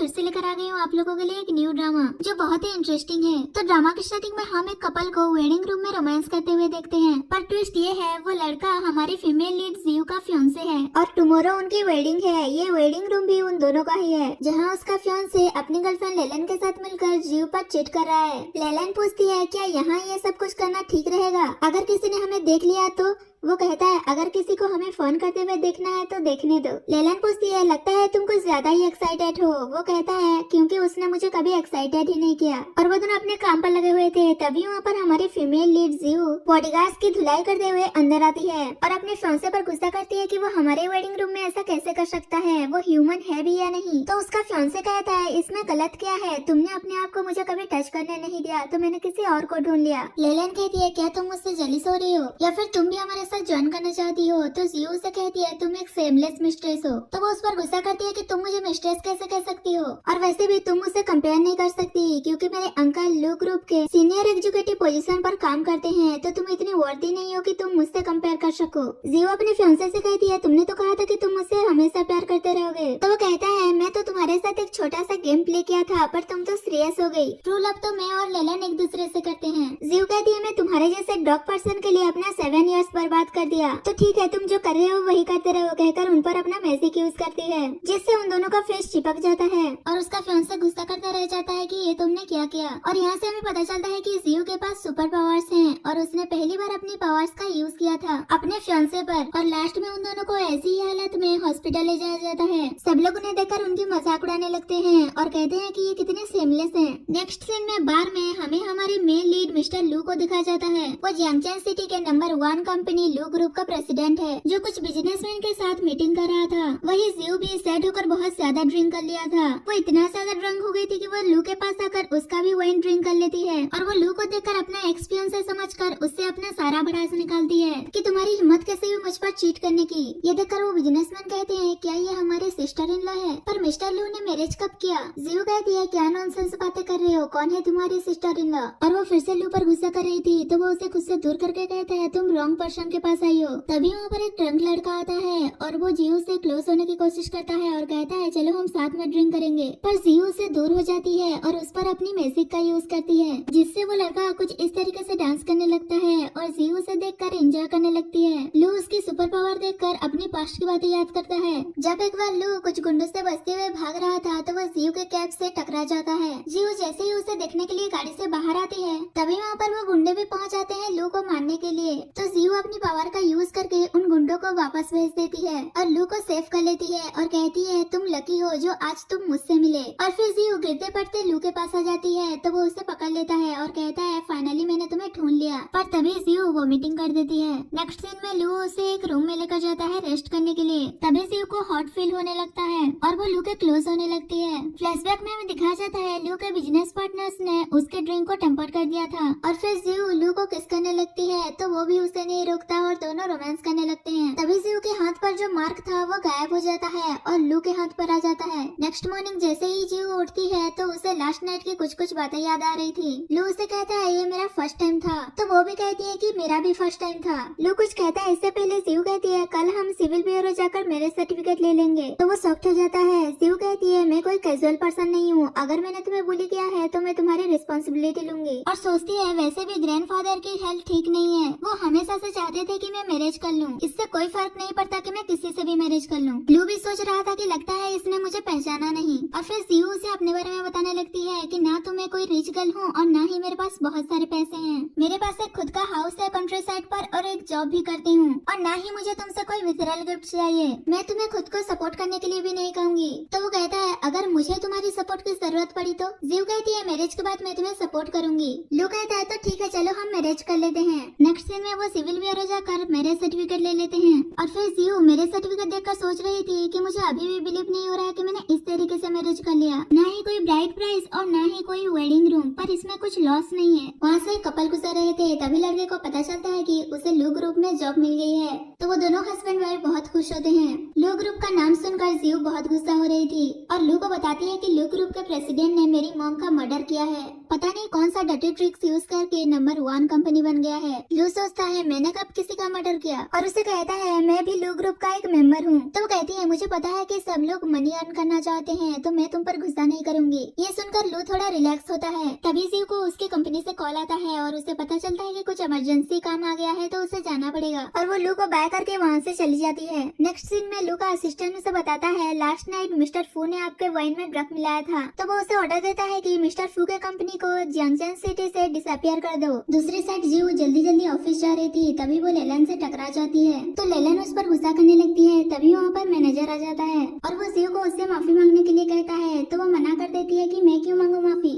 फिर से लेकर आ गई हूँ आप लोगों के लिए एक न्यू ड्रामा जो बहुत ही इंटरेस्टिंग है। तो ड्रामा की स्टार्टिंग में हम एक कपल को वेडिंग रूम में रोमांस करते हुए देखते हैं, पर ट्विस्ट ये है वो लड़का हमारी फीमेल लीड जियो का फियांसे है और टुमारो उनकी वेडिंग है। ये वेडिंग रूम भी उन दोनों का ही है, जहाँ उसका फियांसे अपनी गर्लफ्रेंड लेलन के साथ मिलकर जियो पर चिट कर रहा है। लेलन पूछती है क्या यहाँ ये सब कुछ करना ठीक रहेगा, अगर किसी ने हमें देख लिया तो? वो कहता है अगर किसी को हमें फोन करते हुए देखना है तो देखने दो। लेलन पूछती है लगता है तुम कुछ ज्यादा ही एक्साइटेड हो। वो कहता है क्योंकि उसने मुझे कभी एक्साइटेड ही नहीं किया। और वो दोनों अपने काम पर लगे हुए थे, तभी वहाँ पर हमारी फीमेल लीड जियो बॉडीगार्ड्स की धुलाई करते हुए अंदर आती है और अपने फियांसे पर गुस्सा करती है कि वो हमारे वेडिंग रूम में ऐसा कैसे कर सकता है, वो ह्यूमन है भी या नहीं। तो उसका फियांसे कहता है इसमें गलत क्या है, तुमने अपने आप को मुझे कभी टच करने नहीं दिया तो मैंने किसी और को ढूंढ लिया। लेलन कहती है क्या तुम मुझसे जलीस हो रही हो या फिर तुम भी हमारे ज्वाइन करना चाहती हो? तो जियो से कहती है तुम एक सेमलेस मिस्ट्रेस हो। तो वो उस पर गुस्सा करती है कि तुम मुझे मिस्ट्रेस कैसे कह सकती हो, और वैसे भी तुम मुझसे कंपेयर नहीं कर सकती क्योंकि मेरे अंकल लू ग्रुप के सीनियर एग्जीक्यूटिव पोजीशन पर काम करते हैं, तो तुम इतनी वर्दी नहीं हो कि तुम मुझसे कंपेयर कर सको। जियो अपने फियांसे से कहती है तुमने तो कहा था कि तुम मुझसे हमेशा प्यार करते रहोगे। तो वो कहता है मैं तो तुम्हारे साथ एक छोटा सा गेम प्ले किया था पर तुम तो सीरियस हो गई। ट्रू लव तो मैं और लेलन एक दूसरे से करते हैं। जियो कहती है मैं तुम्हारे जैसे डॉग पर्सन के लिए अपना 7 इयर्स बर्बाद कर दिया, तो ठीक है तुम जो कर रहे हो वही करते रहो, कहकर उन पर अपना मैजिक यूज करती है जिससे उन दोनों का फेस चिपक जाता है और उसका फियांसे गुस्सा करता रह जाता है कि ये तुमने क्या किया। और यहाँ से हमें पता चलता है कि जियो के पास सुपर पावर्स हैं और उसने पहली बार अपनी पावर्स का यूज किया था अपने फियांसे पर, और लास्ट में उन दोनों को ऐसी ही हालत में हॉस्पिटल ले जाया जाता है। सब लोग उन्हें देखकर उनकी मजाक उड़ाने लगते हैं और कहते हैं कि ये कितने सेमलेस हैं। नेक्स्ट सीन में बार में हमें हमारी मेन लीड मिस्टर लू को दिखाया जाता है। वो जियांगचैन सिटी के नंबर 1 कंपनी लू ग्रुप का प्रेसिडेंट है जो कुछ बिजनेसमैन के साथ मीटिंग कर रहा था। वही जियो भी सैड होकर बहुत ज्यादा ड्रिंक कर लिया था। वो इतना ज्यादा ड्रंक हो गई थी कि वो लू के पास आकर उसका भी वाइन ड्रिंक कर लेती है और वो लू को देखकर अपना एक्सपीरियंस समझकर उससे अपना सारा भड़ास निकालती है कि तुम्हारी हिम्मत कैसे हुई मुझ पर चीट करने की। ये देखकर वो बिजनेसमैन कहते हैं क्या ये हमारे सिस्टर इन लॉ है, पर मिस्टर लू ने मैरिज कब किया? जियो कहती है क्या नॉनसेंस बातें कर रहे हो, कौन है तुम्हारी सिस्टर इन लॉ? और वो फिर से लू पर गुस्सा कर रही थी, तो वो उसे खुद से दूर करके कहता है तुम रॉन्ग पर्सन के पास आई हो। तभी वहाँ पर एक ड्रंक लड़का आता है और वो जियो से क्लोज होने की कोशिश करता है और कहता है चलो हम साथ में ड्रिंक करेंगे, पर जियो से दूर हो जाती है और उस पर अपनी मैजिक का यूज करती है जिससे वो लड़का कुछ इस तरीके से डांस करने लगता है और जियो से देखकर एंजॉय करने लगती है। लू उसकी सुपर पावर देखकर अपनी पास्ट की बातें याद करता है। जब एक बार लू कुछ गुंडों से बचते हुए भाग रहा था तो वो जियो के कैब से टकरा जाता है। जियो जैसे ही उसे देखने के लिए गाड़ी से बाहर आती है तभी वहाँ पर वो गुंडे भी पहुँच जाते हैं लू को मारने के लिए। तो जियो अपनी पावर का यूज करके उन गुंडों को वापस भेज देती है और लू को सेव कर लेती है और कहती है तुम लकी हो जो आज तुम मुझसे मिले। और फिर जियो गिरते पड़ते लू के पास आ जाती है तो वो उसे पकड़ लेता है और कहता है फाइनली मैंने तुम्हें ढूंढ लिया, पर तभी जियो वोमिटिंग कर देती है। नेक्स्ट सीन में लू उसे एक रूम में लेकर जाता है रेस्ट करने के लिए। तभी जियो को हॉट फील होने लगता है और वो लू के क्लोज होने लगती है। फ्लैशबैक में हमें दिखाया जाता है लू के बिजनेस पार्टनर्स ने उसके ड्रिंक को टेम्पर कर दिया था और फिर जियो लू को किस करने लगती है तो वो भी उसे नहीं रोकता और दोनों रोमांस करने लगते हैं। तभी जियो के हाथ पर जो मार्क था वो गायब हो जाता है और लू के हाथ पर आ जाता है। नेक्स्ट मॉर्निंग जैसे ही जियो उठती है तो उसे लास्ट नाइट की कुछ बातें याद आ रही थी। लू उसे कहता है ये मेरा फर्स्ट टाइम था, तो वो भी कहती है कि मेरा भी फर्स्ट टाइम था। लू कुछ कहता है इससे पहले जियो कहती है कल हम सिविल ब्यूरो जाकर मेरे सर्टिफिकेट ले लेंगे, तो वो सॉफ्ट हो जाता है। जियो कहती है मैं कोई कैजुअल पर्सन नहीं हूँ, अगर मैंने तुम्हें बुली किया है तो मैं तुम्हारी रिस्पॉन्सिबिलिटी लूंगी। और सोचती है वैसे भी ग्रैंडफादर की हेल्थ ठीक नहीं है, वो हमेशा से चाहते थे कि मैं मैरिज कर लूँ, इससे कोई फर्क नहीं पड़ता कि मैं किसी से भी मैरिज कर लूँ। लू भी सोच रहा था कि लगता है इसने मुझे पहचाना नहीं। और फिर जियो उसे अपने बारे में बताने लगती है कि ना तो मैं कोई रिच गर्ल हूँ और ना ही मेरे पास बहुत सारे पैसे हैं, मेरे पास एक खुद का हाउस है कंट्री साइड पर और एक जॉब भी करती हूँ, और ना ही मुझे तुमसे कोई विथरल गिफ्ट चाहिए। मैं तुम्हें खुद को सपोर्ट करने के लिए भी नहीं कहूँगी। तो वो कहता है अगर मुझे तुम्हारी सपोर्ट की जरूरत पड़ी तो? जियो कहती है मैरिज के बाद मैं तुम्हें सपोर्ट करूंगी। लू कहता है तो ठीक है चलो हम मैरिज कर लेते हैं। नेक्स्ट सीन में वो सिविल ब्यूरो जाकर मैरिज सर्टिफिकेट ले लेते हैं और फिर जियो मैरिज सर्टिफिकेट देखकर सोच रही थी कि मुझे अभी भी बिलीव नहीं हो रहा है कि मैंने इस तरीके से मैरिज कर लिया, ना ही कोई ब्राइड प्राइस और ना ही कोई वेडिंग रूम, पर इसमें कुछ लॉस नहीं है। वहाँ से कपल गुजर रहे थे तभी लड़के को पता चलता है कि उसे लू ग्रुप में जॉब मिल गई है, तो वो दोनों हस्बैंड वाइफ बहुत खुश होते हैं। लू ग्रुप का नाम सुनकर जियो बहुत गुस्सा हो रही थी और लू को बताती है कि लू ग्रुप के प्रेसिडेंट ने मेरी मॉम का मर्डर किया है। पता नहीं कौन सा डर्टी ट्रिक्स यूज करके नंबर 1 कंपनी बन गया है। लू सोचता है मैंने कब किसी का मर्डर किया, और उसे कहता है मैं भी लू ग्रुप का एक मेंबर हूँ। तो वो कहती है मुझे पता है कि सब लोग मनी अर्न करना चाहते हैं, तो मैं तुम पर गुस्सा नहीं करूंगी। ये सुनकर लू थोड़ा रिलैक्स होता है। तभी जीव को उसकी कंपनी से कॉल आता है और उसे पता चलता है कि कुछ इमरजेंसी काम आ गया है, तो उसे जाना पड़ेगा, और वो लू को बाय करके वहाँ से चली जाती है। नेक्स्ट सीन में लू का असिस्टेंट उसे बताता है लास्ट नाइट मिस्टर फू ने आपके वाइन में ड्रग मिलाया था। तो वो उसे ऑर्डर देता है कि मिस्टर फू के कंपनी को जियांगजेन सिटी से डिसअपियर कर दो। दूसरी साइड जीव जल्दी जल्दी ऑफिस जा रही थी, तभी वो लेलन से टकरा जाती है। तो लेलन उस पर गुस्सा करने लगती है। तभी वहाँ पर मैनेजर आ जाता है और वो जीव को उससे माफी मांगने के लिए कहता है, तो वो मना कर देती है कि मैं क्यों मांगू माफी,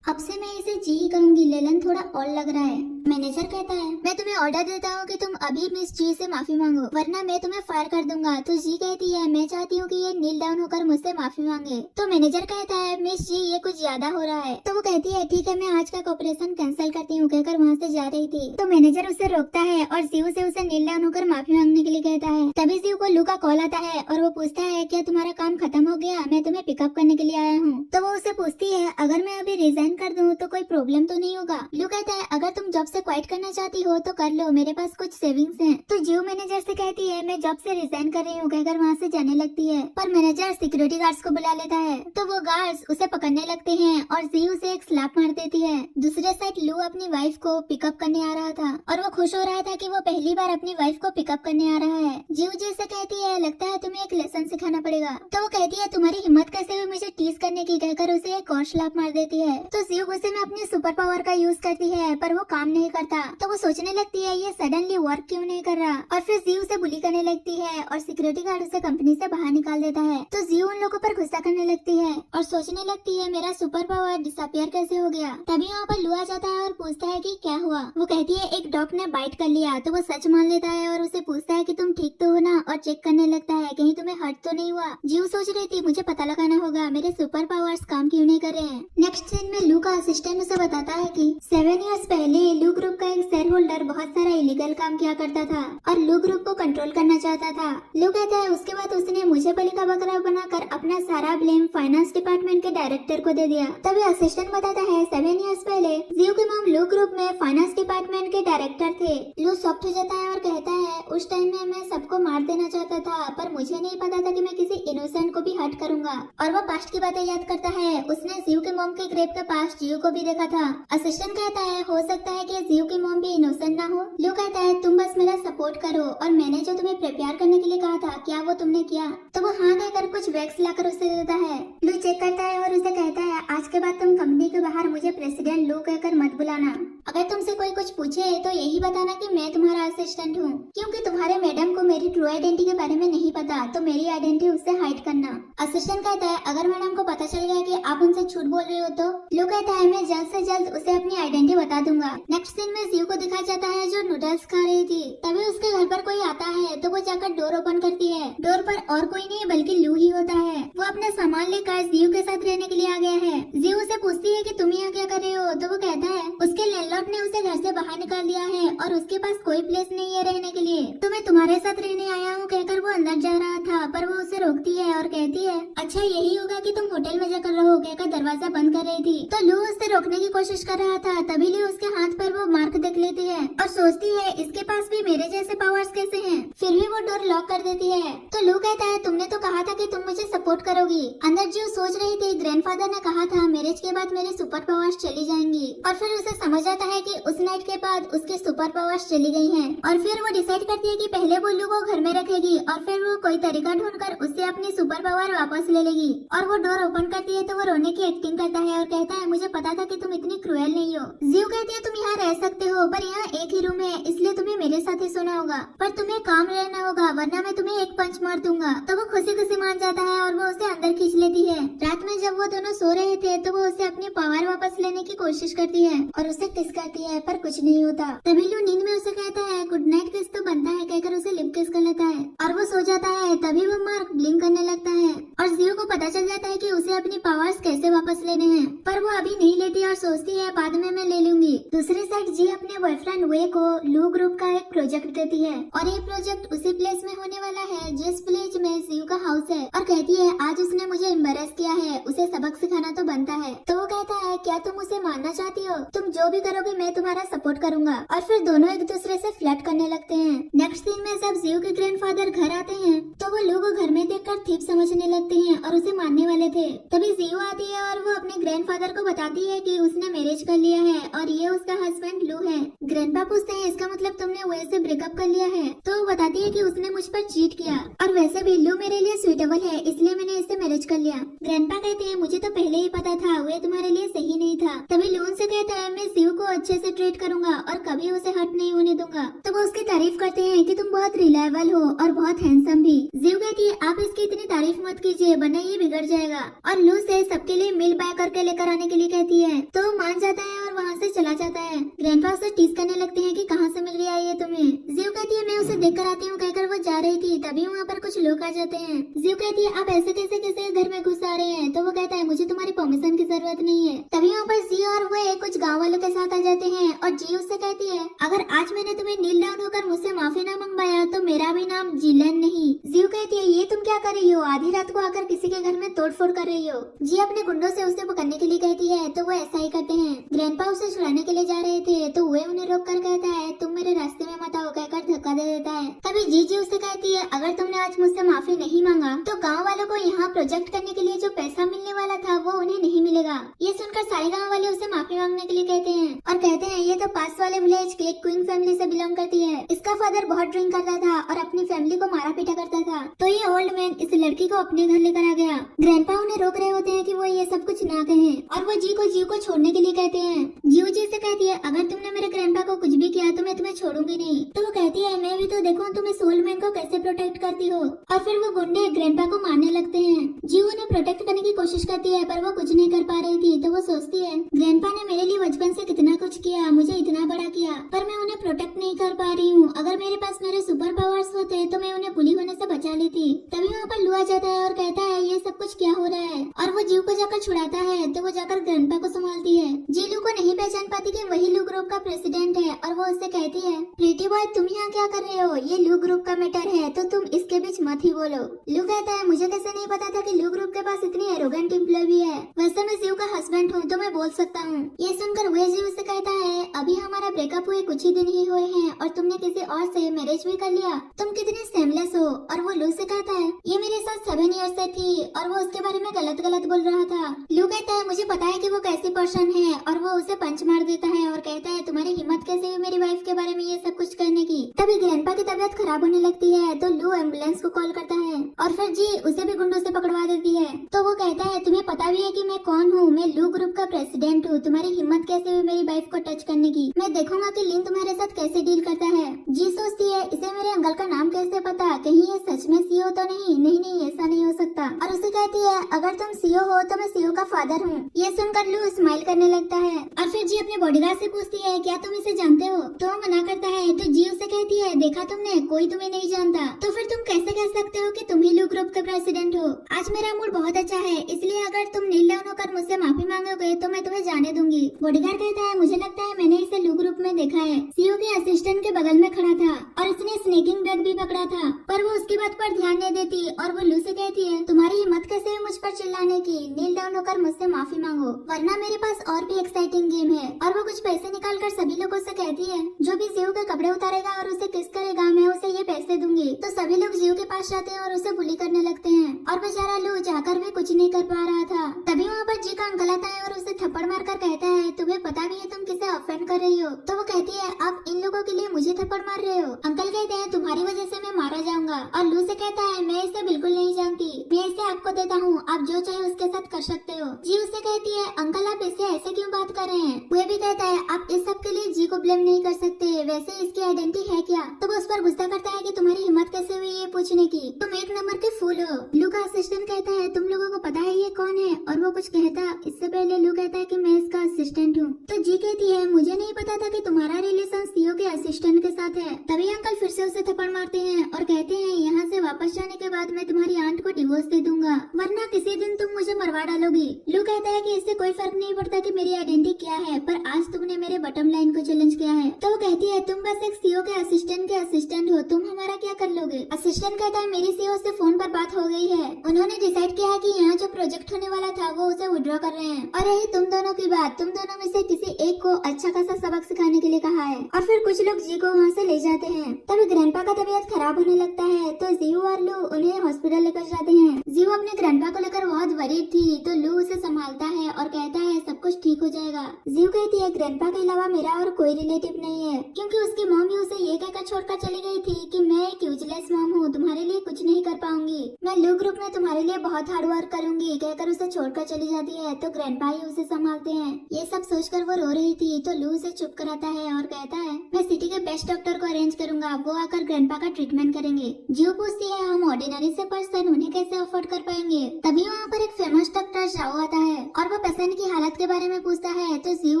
अब से मैं इसे जी ही कहूंगी। लेलन थोड़ा और लग रहा है। मैनेजर कहता है मैं तुम्हें ऑर्डर देता हूँ कि तुम अभी मिस जी से माफी मांगो, वरना मैं तुम्हें फायर कर दूंगा। तो जी कहती है मैं चाहती हूँ कि ये नील डाउन होकर मुझसे माफी मांगे। तो मैनेजर कहता है मिस जी ये कुछ ज्यादा हो रहा है। तो वो कहती है ठीक है मैं आज का कॉपरेशन कैंसिल करती हूँ, कहकर वहाँ से जा रही थी। तो मैनेजर उसे रोकता है और जीव से उसे नील डाउन होकर माफी मांगने के लिए कहता है। तभी जीव को लू का कॉल आता है और वो पूछता है क्या तुम्हारा काम खत्म हो गया, मैं तुम्हें पिकअप करने के लिए आया हूँ। तो वो उसे पूछती है अगर मैं अभी रिजाइन कर दूँ तो कोई प्रॉब्लम तो नहीं होगा। लू कहता है अगर तुम जॉब से क्वाइट करना चाहती हो तो कर लो, मेरे पास कुछ सेविंग्स हैं। तो जीव मैनेजर से कहती है मैं जॉब से रिजाइन कर रही हूँ, कहकर वहाँ से जाने लगती है। पर मैनेजर सिक्योरिटी गार्ड्स को बुला लेता है, तो वो गार्ड्स उसे पकड़ने लगते हैं और जीव उसे एक स्लैप मार देती है। दूसरे साइड लू अपनी वाइफ को पिकअप करने आ रहा था और वो खुश हो रहा था कि वो पहली बार अपनी वाइफ को पिकअप करने आ रहा है। जीव जी से कहती है लगता है तुम्हें एक लेसन सिखाना पड़ेगा। तो वो कहती है तुम्हारी हिम्मत कैसे हुई मुझे टीज करने की, कहकर उसे एक और स्लैप मार देती है। तो जीव गुस्से में अपनी सुपर पावर का यूज करती है, पर वो काम नहीं करता। तो वो सोचने लगती है ये सडनली वर्क क्यों नहीं कर रहा, और फिर जीव से बुली करने लगती है और सिक्योरिटी गार्ड उसे कंपनी से बाहर निकाल देता है। तो जीव उन लोगों पर गुस्सा करने लगती है और सोचने लगती है मेरा सुपर पावर डिसअपियर कैसे हो गया। तभी वहाँ पर लू आ जाता है और पूछता है कि क्या हुआ। वो कहती है एक डॉग ने बाइट कर लिया। तो वो सच मान लेता है और उसे पूछता है कि तुम ठीक तो हो ना, और चेक करने लगता है कहीं तुम्हें हर्ट तो नहीं हुआ। जीव सोच रही थी मुझे पता लगाना होगा मेरे सुपर पावर्स काम क्यों नहीं कर रहे हैं। नेक्स्ट सीन में लू का असिस्टेंट उसे बताता है कि 7 इयर्स पहले लू ग्रुप का एक शेयर होल्डर बहुत सारा इलीगल काम किया करता था और लू ग्रुप को कंट्रोल करना चाहता था। लू कहता है उसके बाद उसने मुझे बलि का बकरा बनाकर अपना सारा ब्लेम फाइनेंस डिपार्टमेंट के डायरेक्टर को दे दिया। तभी असिस्टेंट बताता है 7 इयर्स पहले जीव के मॉम लू ग्रुप में फाइनेंस डिपार्टमेंट के डायरेक्टर थे। लू शॉक्ड हो जाता है और कहता है उस टाइम में मैं सबको मार देना चाहता था, पर मुझे नहीं पता था कि मैं किसी इनोसेंट को भी हर्ट करूंगा। और वो पास्ट की बातें याद करता है। उसने जीव के मॉम के ग्रेव के पास जीव को भी देखा था। असिस्टेंट कहता है हो सकता है कि जीव की मॉम भी इनोसेंट ना हो। लू कहता है तुम बस मेरा सपोर्ट करो और मैंने जो तुम्हें प्रिपेयर करने के लिए कहा था क्या वो तुमने किया। तो वो हाँ कहकर कुछ वैक्स लाकर उसे देता है। लू चेक करता है और उसे कहता है आज के बाद तुम कंपनी के बाहर मुझे प्रेसिडेंट लू कहकर मत बुलाना। अगर तुमसे कोई कुछ पूछे तो यही बताना कि मैं तुम्हारा असिस्टेंट हूँ, क्योंकि तुम्हारे मैडम को मेरी ट्रू आइडेंटिटी के बारे में नहीं पता, तो मेरी आइडेंटिटी उससे हाइड करना। असिस्टेंट कहता है अगर मैडम को पता चल गया कि आप उनसे झूठ बोल रहे हो तो। लू कहता है मैं जल्द से जल्द उसे अपनी आइडेंटिटी बता दूंगा। नेक्स्ट सीन में जीव को दिखाया जाता है जो नूडल्स खा रही थी। तभी उसके घर पर कोई आता है तो वो जाकर डोर ओपन करती है। डोर पर और कोई नहीं बल्कि लू ही होता है। वो अपना सामान लेकर जीव के साथ रहने के लिए आ गया है। जीव उसे पूछती है कि तुम यहाँ क्या कर रहे हो। तो वो कहता है उसके लैंडलॉर्ड ने उसे घर से बाहर निकाल दिया है और उसके पास कोई प्लेस नहीं है रहने के लिए, तो मैं तुम्हारे साथ रहने आया हूँ, कहकर वो अंदर जा रहा था। पर वो उसे रोकती है और कहती है अच्छा यही होगा कि तुम होटल में जाकर रहो, कहकर दरवाजा बंद कर रही थी। तो लू उससे रोकने की कोशिश कर रहा था। तभी लू उसके हाथ पर वो मार्क देख लेती है और सोचती है इसके पास भी मेरे जैसे पावर्स कैसे हैं। फिर भी वो डोर लॉक कर देती है। तो लू कहता है तुमने तो कहा था कि तुम मुझे सपोर्ट करोगी। अंदर जीव सोच रही थी ग्रैंडफादर ने कहा था मैरिज के बाद मेरी सुपर पावर्स चली जाएंगी, और फिर उसे समझ आता है कि उस नाइट के बाद उसके सुपर पावर्स चली गई हैं। और फिर वो डिसाइड करती है कि पहले वो लू को घर में रखेगी और फिर वो कोई तरीका ढूंढकर उससे अपनी सुपर पावर वापस ले लेगी। और वो डोर ओपन करती है तो वो रोने की एक्टिंग करता है और कहता है मुझे पता था कि तुम इतनी क्रूएल नहीं हो। जीव कहती है तुम यहाँ रह सकते हो पर यहाँ एक ही रूम है, इसलिए तुम्हें मेरे साथ ही सोना होगा, पर तुम्हें काम रहना होगा वरना मैं तुम्हें एक पंच मार दूंगा। तो वो खुशी खुशी मान जाता है और वो उसे अंदर खींच लेती है। रात में जब वो दोनों सो रहे थे तो वो उसे अपनी पावर वापस लेने की कोशिश करती है और उसे किस करती है, पर कुछ नहीं होता। तभी लू नींद में उसे कहता है गुड नाइट किस तो बनता है, कहकर उसे लिप किस कर लेता है और वो सो जाता है। तभी वो मार्क ब्लिंक करने लगता है और जीव को पता चल जाता है कि उसे अपनी पावर्स कैसे वापस लेने हैं, पर वो अभी नहीं लेती और सोचती है बाद में मैं ले लूंगी। दूसरी साइड साइड जी अपने बॉयफ्रेंड वे को लू ग्रुप का एक प्रोजेक्ट देती है और ये प्रोजेक्ट उसी प्लेस में होने वाला है जिस प्लेस में जीव का हाउस है और कहती है आज उसने मुझे एम्बेरस किया है, उसे सबक सिखाना तो बनता है। तो वो कहता है क्या तुम उसे मानना चाहती हो, तुम जो भी करोगे मैं तुम्हारा सपोर्ट करूंगा। और फिर दोनों एक दूसरे से फ्लर्ट करने लगते हैं। नेक्स्ट सीन में जब जीव के ग्रैंडफादर घर आते हैं तो वो लू को घर में देखकर थीप समझने लगते हैं और उसे मारने वाले थे। तभी जीव आती है और वो अपने ग्रैंडफादर को बताती है कि उसने मैरिज कर लिया है और ये उसका हस्बैंड लू है। ग्रैंडपा पूछते हैं इसका मतलब तुमने वे से ब्रेकअप कर लिया है, तो वो बताती है कि उसने मुझ पर चीट किया और वैसे भी लू मेरे लिए सुइटेबल है इसलिए मैंने इससे मैरिज कर लिया। ग्रैंडपा कहते हैं मुझे तो पहले ही पता था वे तुम्हारे लिए सही नहीं था। तभी लू से कहता है मैं जीव को अच्छे से ट्रीट करूंगा और कभी उसे हर्ट नहीं होने दूंगा। तो वो उसकी तारीफ करते हैं कि तुम बहुत रिलायबल हो और बहुत हैंडसम भी। जीव कहती है आप इसकी इतनी तारीफ मत कीजिए वरना ये बिगड़ जाएगा और लू से सबके लिए मिल पैक करके लेकर आने के लिए कहती है तो वो मान जाता है और वहाँ से चला जाता है। ग्रैंडपा उसे टीज करने लगते हैं कि कहाँ से मिल गया ये तुम्हें। जीव कहती है मैं उसे देख कर आती हूँ कहकर वो जा रही थी तभी वहाँ पर कुछ लोग आ जाते हैं। जीव कहती है आप ऐसे कैसे किसी के घर में घुस आ रहे हैं, तो वो कहता है मुझे तुम्हारी परमिशन की जरूरत नहीं है। तभी वहाँ पर जी और वो कुछ गाँव वालों के साथ आ जाते हैं और जी उससे कहती है अगर आज मैंने तुम्हें नील डाउन होकर मुझसे माफी ना मंगवाया तो मेरा भी नाम जिलन नहीं। जीव कहती है ये तुम क्या कर रही हो, आधी रात को आकर किसी के घर में तोड़फोड़ कर रही हो। जी अपने गुंडों से उसे पकड़ने के लिए कहती है तो वो ऐसा ही करते हैं। ग्रैंडपा उसे छुड़ाने के लिए जा रहे थे तो वे उन्हें रोक कर कहता है तुम मेरे रास्ते में मत आओ कहकर धक्का दे देता है। तभी जी उससे कहती है अगर तुमने आज मुझसे माफी नहीं मांगा तो गाँव वालों को यहाँ प्रोजेक्ट करने के लिए जो पैसा मिलने वाला था वो उन्हें नहीं मिलेगा। ये सुनकर सारे गाँव वाले उसे माफी मांगने के लिए कहते हैं और कहते हैं ये तो पास वाले विलेज के क्वीन फैमिली से बिलोंग करती है। इसका फादर बहुत ड्रिंक करता था और अपनी फैमिली को मारा पीटा करता था, तो ये ओल्ड मैन इस लड़की को अपने घर लेकर आ गया। ग्रैंडपा उन्हें रोक रहे होते हैं कि वो ये सब कुछ ना कहें और वो जीव को छोड़ने के लिए कहते हैं। जीव जी से कहती है अगर तुमने मेरे ग्रैंडपा को कुछ भी किया तो मैं तुम्हें छोड़ूंगी नहीं। तो वो कहती है मैं भी तो देखूं तुम इस ओल्ड मैन को कैसे प्रोटेक्ट करती हो। और फिर वो गुंडे ग्रैंडपा को मारने लगते हैं। जीव उन्हें प्रोटेक्ट करने की कोशिश करती है पर वो कुछ नहीं कर पा रही थी, तो वो सोचती है ग्रैंडपा ने मेरे लिए बचपन से कितना कुछ किया, मुझे इतना बड़ा किया, पर मैं उन्हें प्रोटेक्ट नहीं कर पा रही हूँ। अगर मेरे पास मेरे सुपर पावर्स होते तो मैं उन्हें बुली होने से बचा लेती। तभी वहाँ पर लू आ जाता है और कहता है ये सब कुछ क्या हो रहा है और वो जीव को जाकर छुड़ाता है। तो वो जाकर ग्रैंडपा को संभालती है। जी लू को नहीं पहचान पाती कि वही लू ग्रुप का प्रेसिडेंट है और वो उससे कहती है प्रीटी बॉय तुम यहाँ क्या कर रहे हो, ये लू ग्रुप का मैटर है तो तुम इसके बीच मत ही बोलो। लू कहता है मुझे कैसे नहीं पता था कि लू ग्रुप के पास इतनी एरोगेंट एम्प्लॉय है, वैसे मैं जीव का हस्बैंड हूँ तो मैं बोल सकता हूँ। ये सुनकर वे जीव से कहता है अभी हमारा ब्रेकअप हुए कुछ ही दिन ही हुए हैं और तुमने किसी और से मैरिज भी कर लिया, तुम कितनी सेमलेस हो। और वो लू से कहता है ये मेरे साथ 7 ईयर से थी और वो उसके बारे में गलत गलत बोल रहा था। लू कहता है मुझे पता है कि वो कैसी पर्सन है और वो उसे पंच मार देता है और कहता है तुम्हारी हिम्मत कैसे हुई मेरी वाइफ के बारे में ये सब कुछ करने की। तभी ग्रैंडपा की तबीयत खराब होने लगती है तो लू एम्बुलेंस को कॉल करता है और फिर जी उसे भी गुंडों से पकड़वा देती है। तो वो कहता है तुम्हें पता भी है कि मैं कौन हूँ, मैं लू ग्रुप का प्रेसिडेंट हूँ, तुम्हारी हिम्मत कैसे हुई मेरी वाइफ को टच करने की, मैं देखूंगा कि लिन तुम्हारे साथ कैसे डील करता है। जी सोचती है इसे मेरे अंकल का नाम कैसे पता, कहीं ये सच में सीओ तो नहीं। नहीं ऐसा नहीं हो सकता। और उसे कहती है अगर तुम सीओ हो तो मैं सीओ का फादर हूँ। ये सुनकर लू स्माइल करने लगता है और फिर जी अपने बॉडीगार्ड से पूछती है क्या तुम इसे जानते हो, तो वो मना करता है। तो जी उसे कहती है देखा तुमने, कोई तुम्हें नहीं जानता तो फिर तुम कैसे कह सकते हो कि तुम ही लू ग्रुप के प्रेसिडेंट हो। आज मेरा मूड बहुत अच्छा है इसलिए अगर तुम नील डाउन होकर मुझसे माफी मांगोगे तो मैं तुम्हें जाने दूंगी। बॉडीगार्ड कहता है मुझे लगता है मैंने इसे लू ग्रुप में देखा है, सीओ के असिस्टेंट के बगल में खड़ा था और इसने स्नेकिंग ड्रग भी पकड़ा था, पर वो उसकी बात पर ध्यान नहीं देती। और वो लू से कहती है तुम्हारी हिम्मत कैसे हुई मुझ पर चिल्लाने की, नील डाउन होकर मुझसे माफी मांगो वरना मेरे पास और भी एक्साइटिंग गेम है। और वो कुछ पैसे निकाल कर सभी लोगों से कहती है जो भी जीव के कपड़े उतारेगा और उसे किस करेगा मैं उसे ये पैसे दूंगी। तो सभी लोग जीव के पास जाते हैं और उसे बुली करने लगते हैं और बेचारा लू जाकर भी कुछ नहीं कर पा रहा था। तभी वहाँ पर जी का अंकल आता है और उसे थप्पड़ मारकर कहता है तुम्हें पता भी है तुम किसे ऑफेंड कर रही हो। तो वो कहती है आप इन लोगों के लिए मुझे थप्पड़ मार रहे हो। अंकल कहते हैं तुम्हारी वजह से मैं मारा जाऊंगा। और लू से कहता है मैं इसे बिल्कुल नहीं जानती, मैं इसे आपको देता हूँ, आप जो चाहे उसके साथ कर सकते हो। जी उससे कहती है अंकल आप इसे ऐसे क्यों बात कर रहे हैं। वो भी कहता है आप इस सब के लिए जी को ब्लेम नहीं कर सकते, वैसे इसकी आइडेंटिटी है क्या। तो वो उस पर गुस्सा करता है कि तुम्हारी हिम्मत कैसे हुई ये पूछने की, तुम एक नंबर के फूल हो। लू का असिस्टेंट कहता है तुम लोगों को पता है ये कौन है, और वो कुछ कहता इससे पहले लू कहता है कि मैं इसका असिस्टेंट हूँ। तो जी कहती है मुझे नहीं पता था कि तुम्हारा रिलेशन सीओ के असिस्टेंट के साथ है। तभी अंकल फिर से उसे थप्पड़ मारते हैं और कहते हैं यहाँ से वापस जाने के बाद मैं तुम्हारी आंट को डिवोर्स दे दूंगा। रहूंगा, वरना किसी दिन तुम मुझे मरवा डालोगी। लू कहता है कि इससे कोई फर्क नहीं पड़ता कि मेरी आइडेंटिटी क्या है, पर आज तुमने मेरे बॉटम लाइन को चैलेंज किया है। तो वो कहती है तुम बस एक सीईओ के असिस्टेंट हो, तुम हमारा क्या कर लोगे। असिस्टेंट कहता है मेरी सीईओ से फोन पर बात हो गई है, उन्होंने डिसाइड किया है कि यहाँ जो प्रोजेक्ट होने वाला था वो उसे विड्रॉ कर रहे हैं। और रही तुम दोनों की बात, तुम दोनों में से किसी एक को अच्छा खासा सबक सिखाने के लिए कहा है। और फिर कुछ लोग जी को वहाँ से ले जाते हैं। तभी ग्रैंडपा का तबीयत खराब होने लगता है, तो जीव और लू उन्हें हॉस्पिटल लेकर जाते हैं। जीव अपने ग्रैंडपा को लेकर बहुत वरीड थी, तो लू उसे संभालता है और कहता है सब कुछ ठीक हो जाएगा। जीव कहती है ग्रैंडपा के अलावा मेरा और कोई रिलेटिव नहीं है, क्योंकि उसकी मम्मी उसे ये कहकर छोड़कर चली गई थी कि मैं एक यूजलेस मॉम हूँ, तुम्हारे लिए कुछ नहीं कर पाऊंगी, मैं लू ग्रुप में तुम्हारे लिए बहुत हार्ड वर्क करूंगी कहकर उसे छोड़कर चली जाती है। तो ग्रैंडपा ही उसे संभालते हैं। ये सब सोचकर वो रो रही थी, तो लू उसे चुप कराता है और कहता है मैं सिटी के बेस्ट डॉक्टर को अरेंज करूंगा, वो आकर ग्रैंडपा का ट्रीटमेंट करेंगे। जियो पूछती है हम ऑर्डिनरी से पर्सन उन्हें कैसे अफोर्ड कर पाएंगे। तभी वहाँ पर एक फेमस डॉक्टर जाओ आता है और वो पेशेंट की हालत के बारे में पूछता है, तो जियो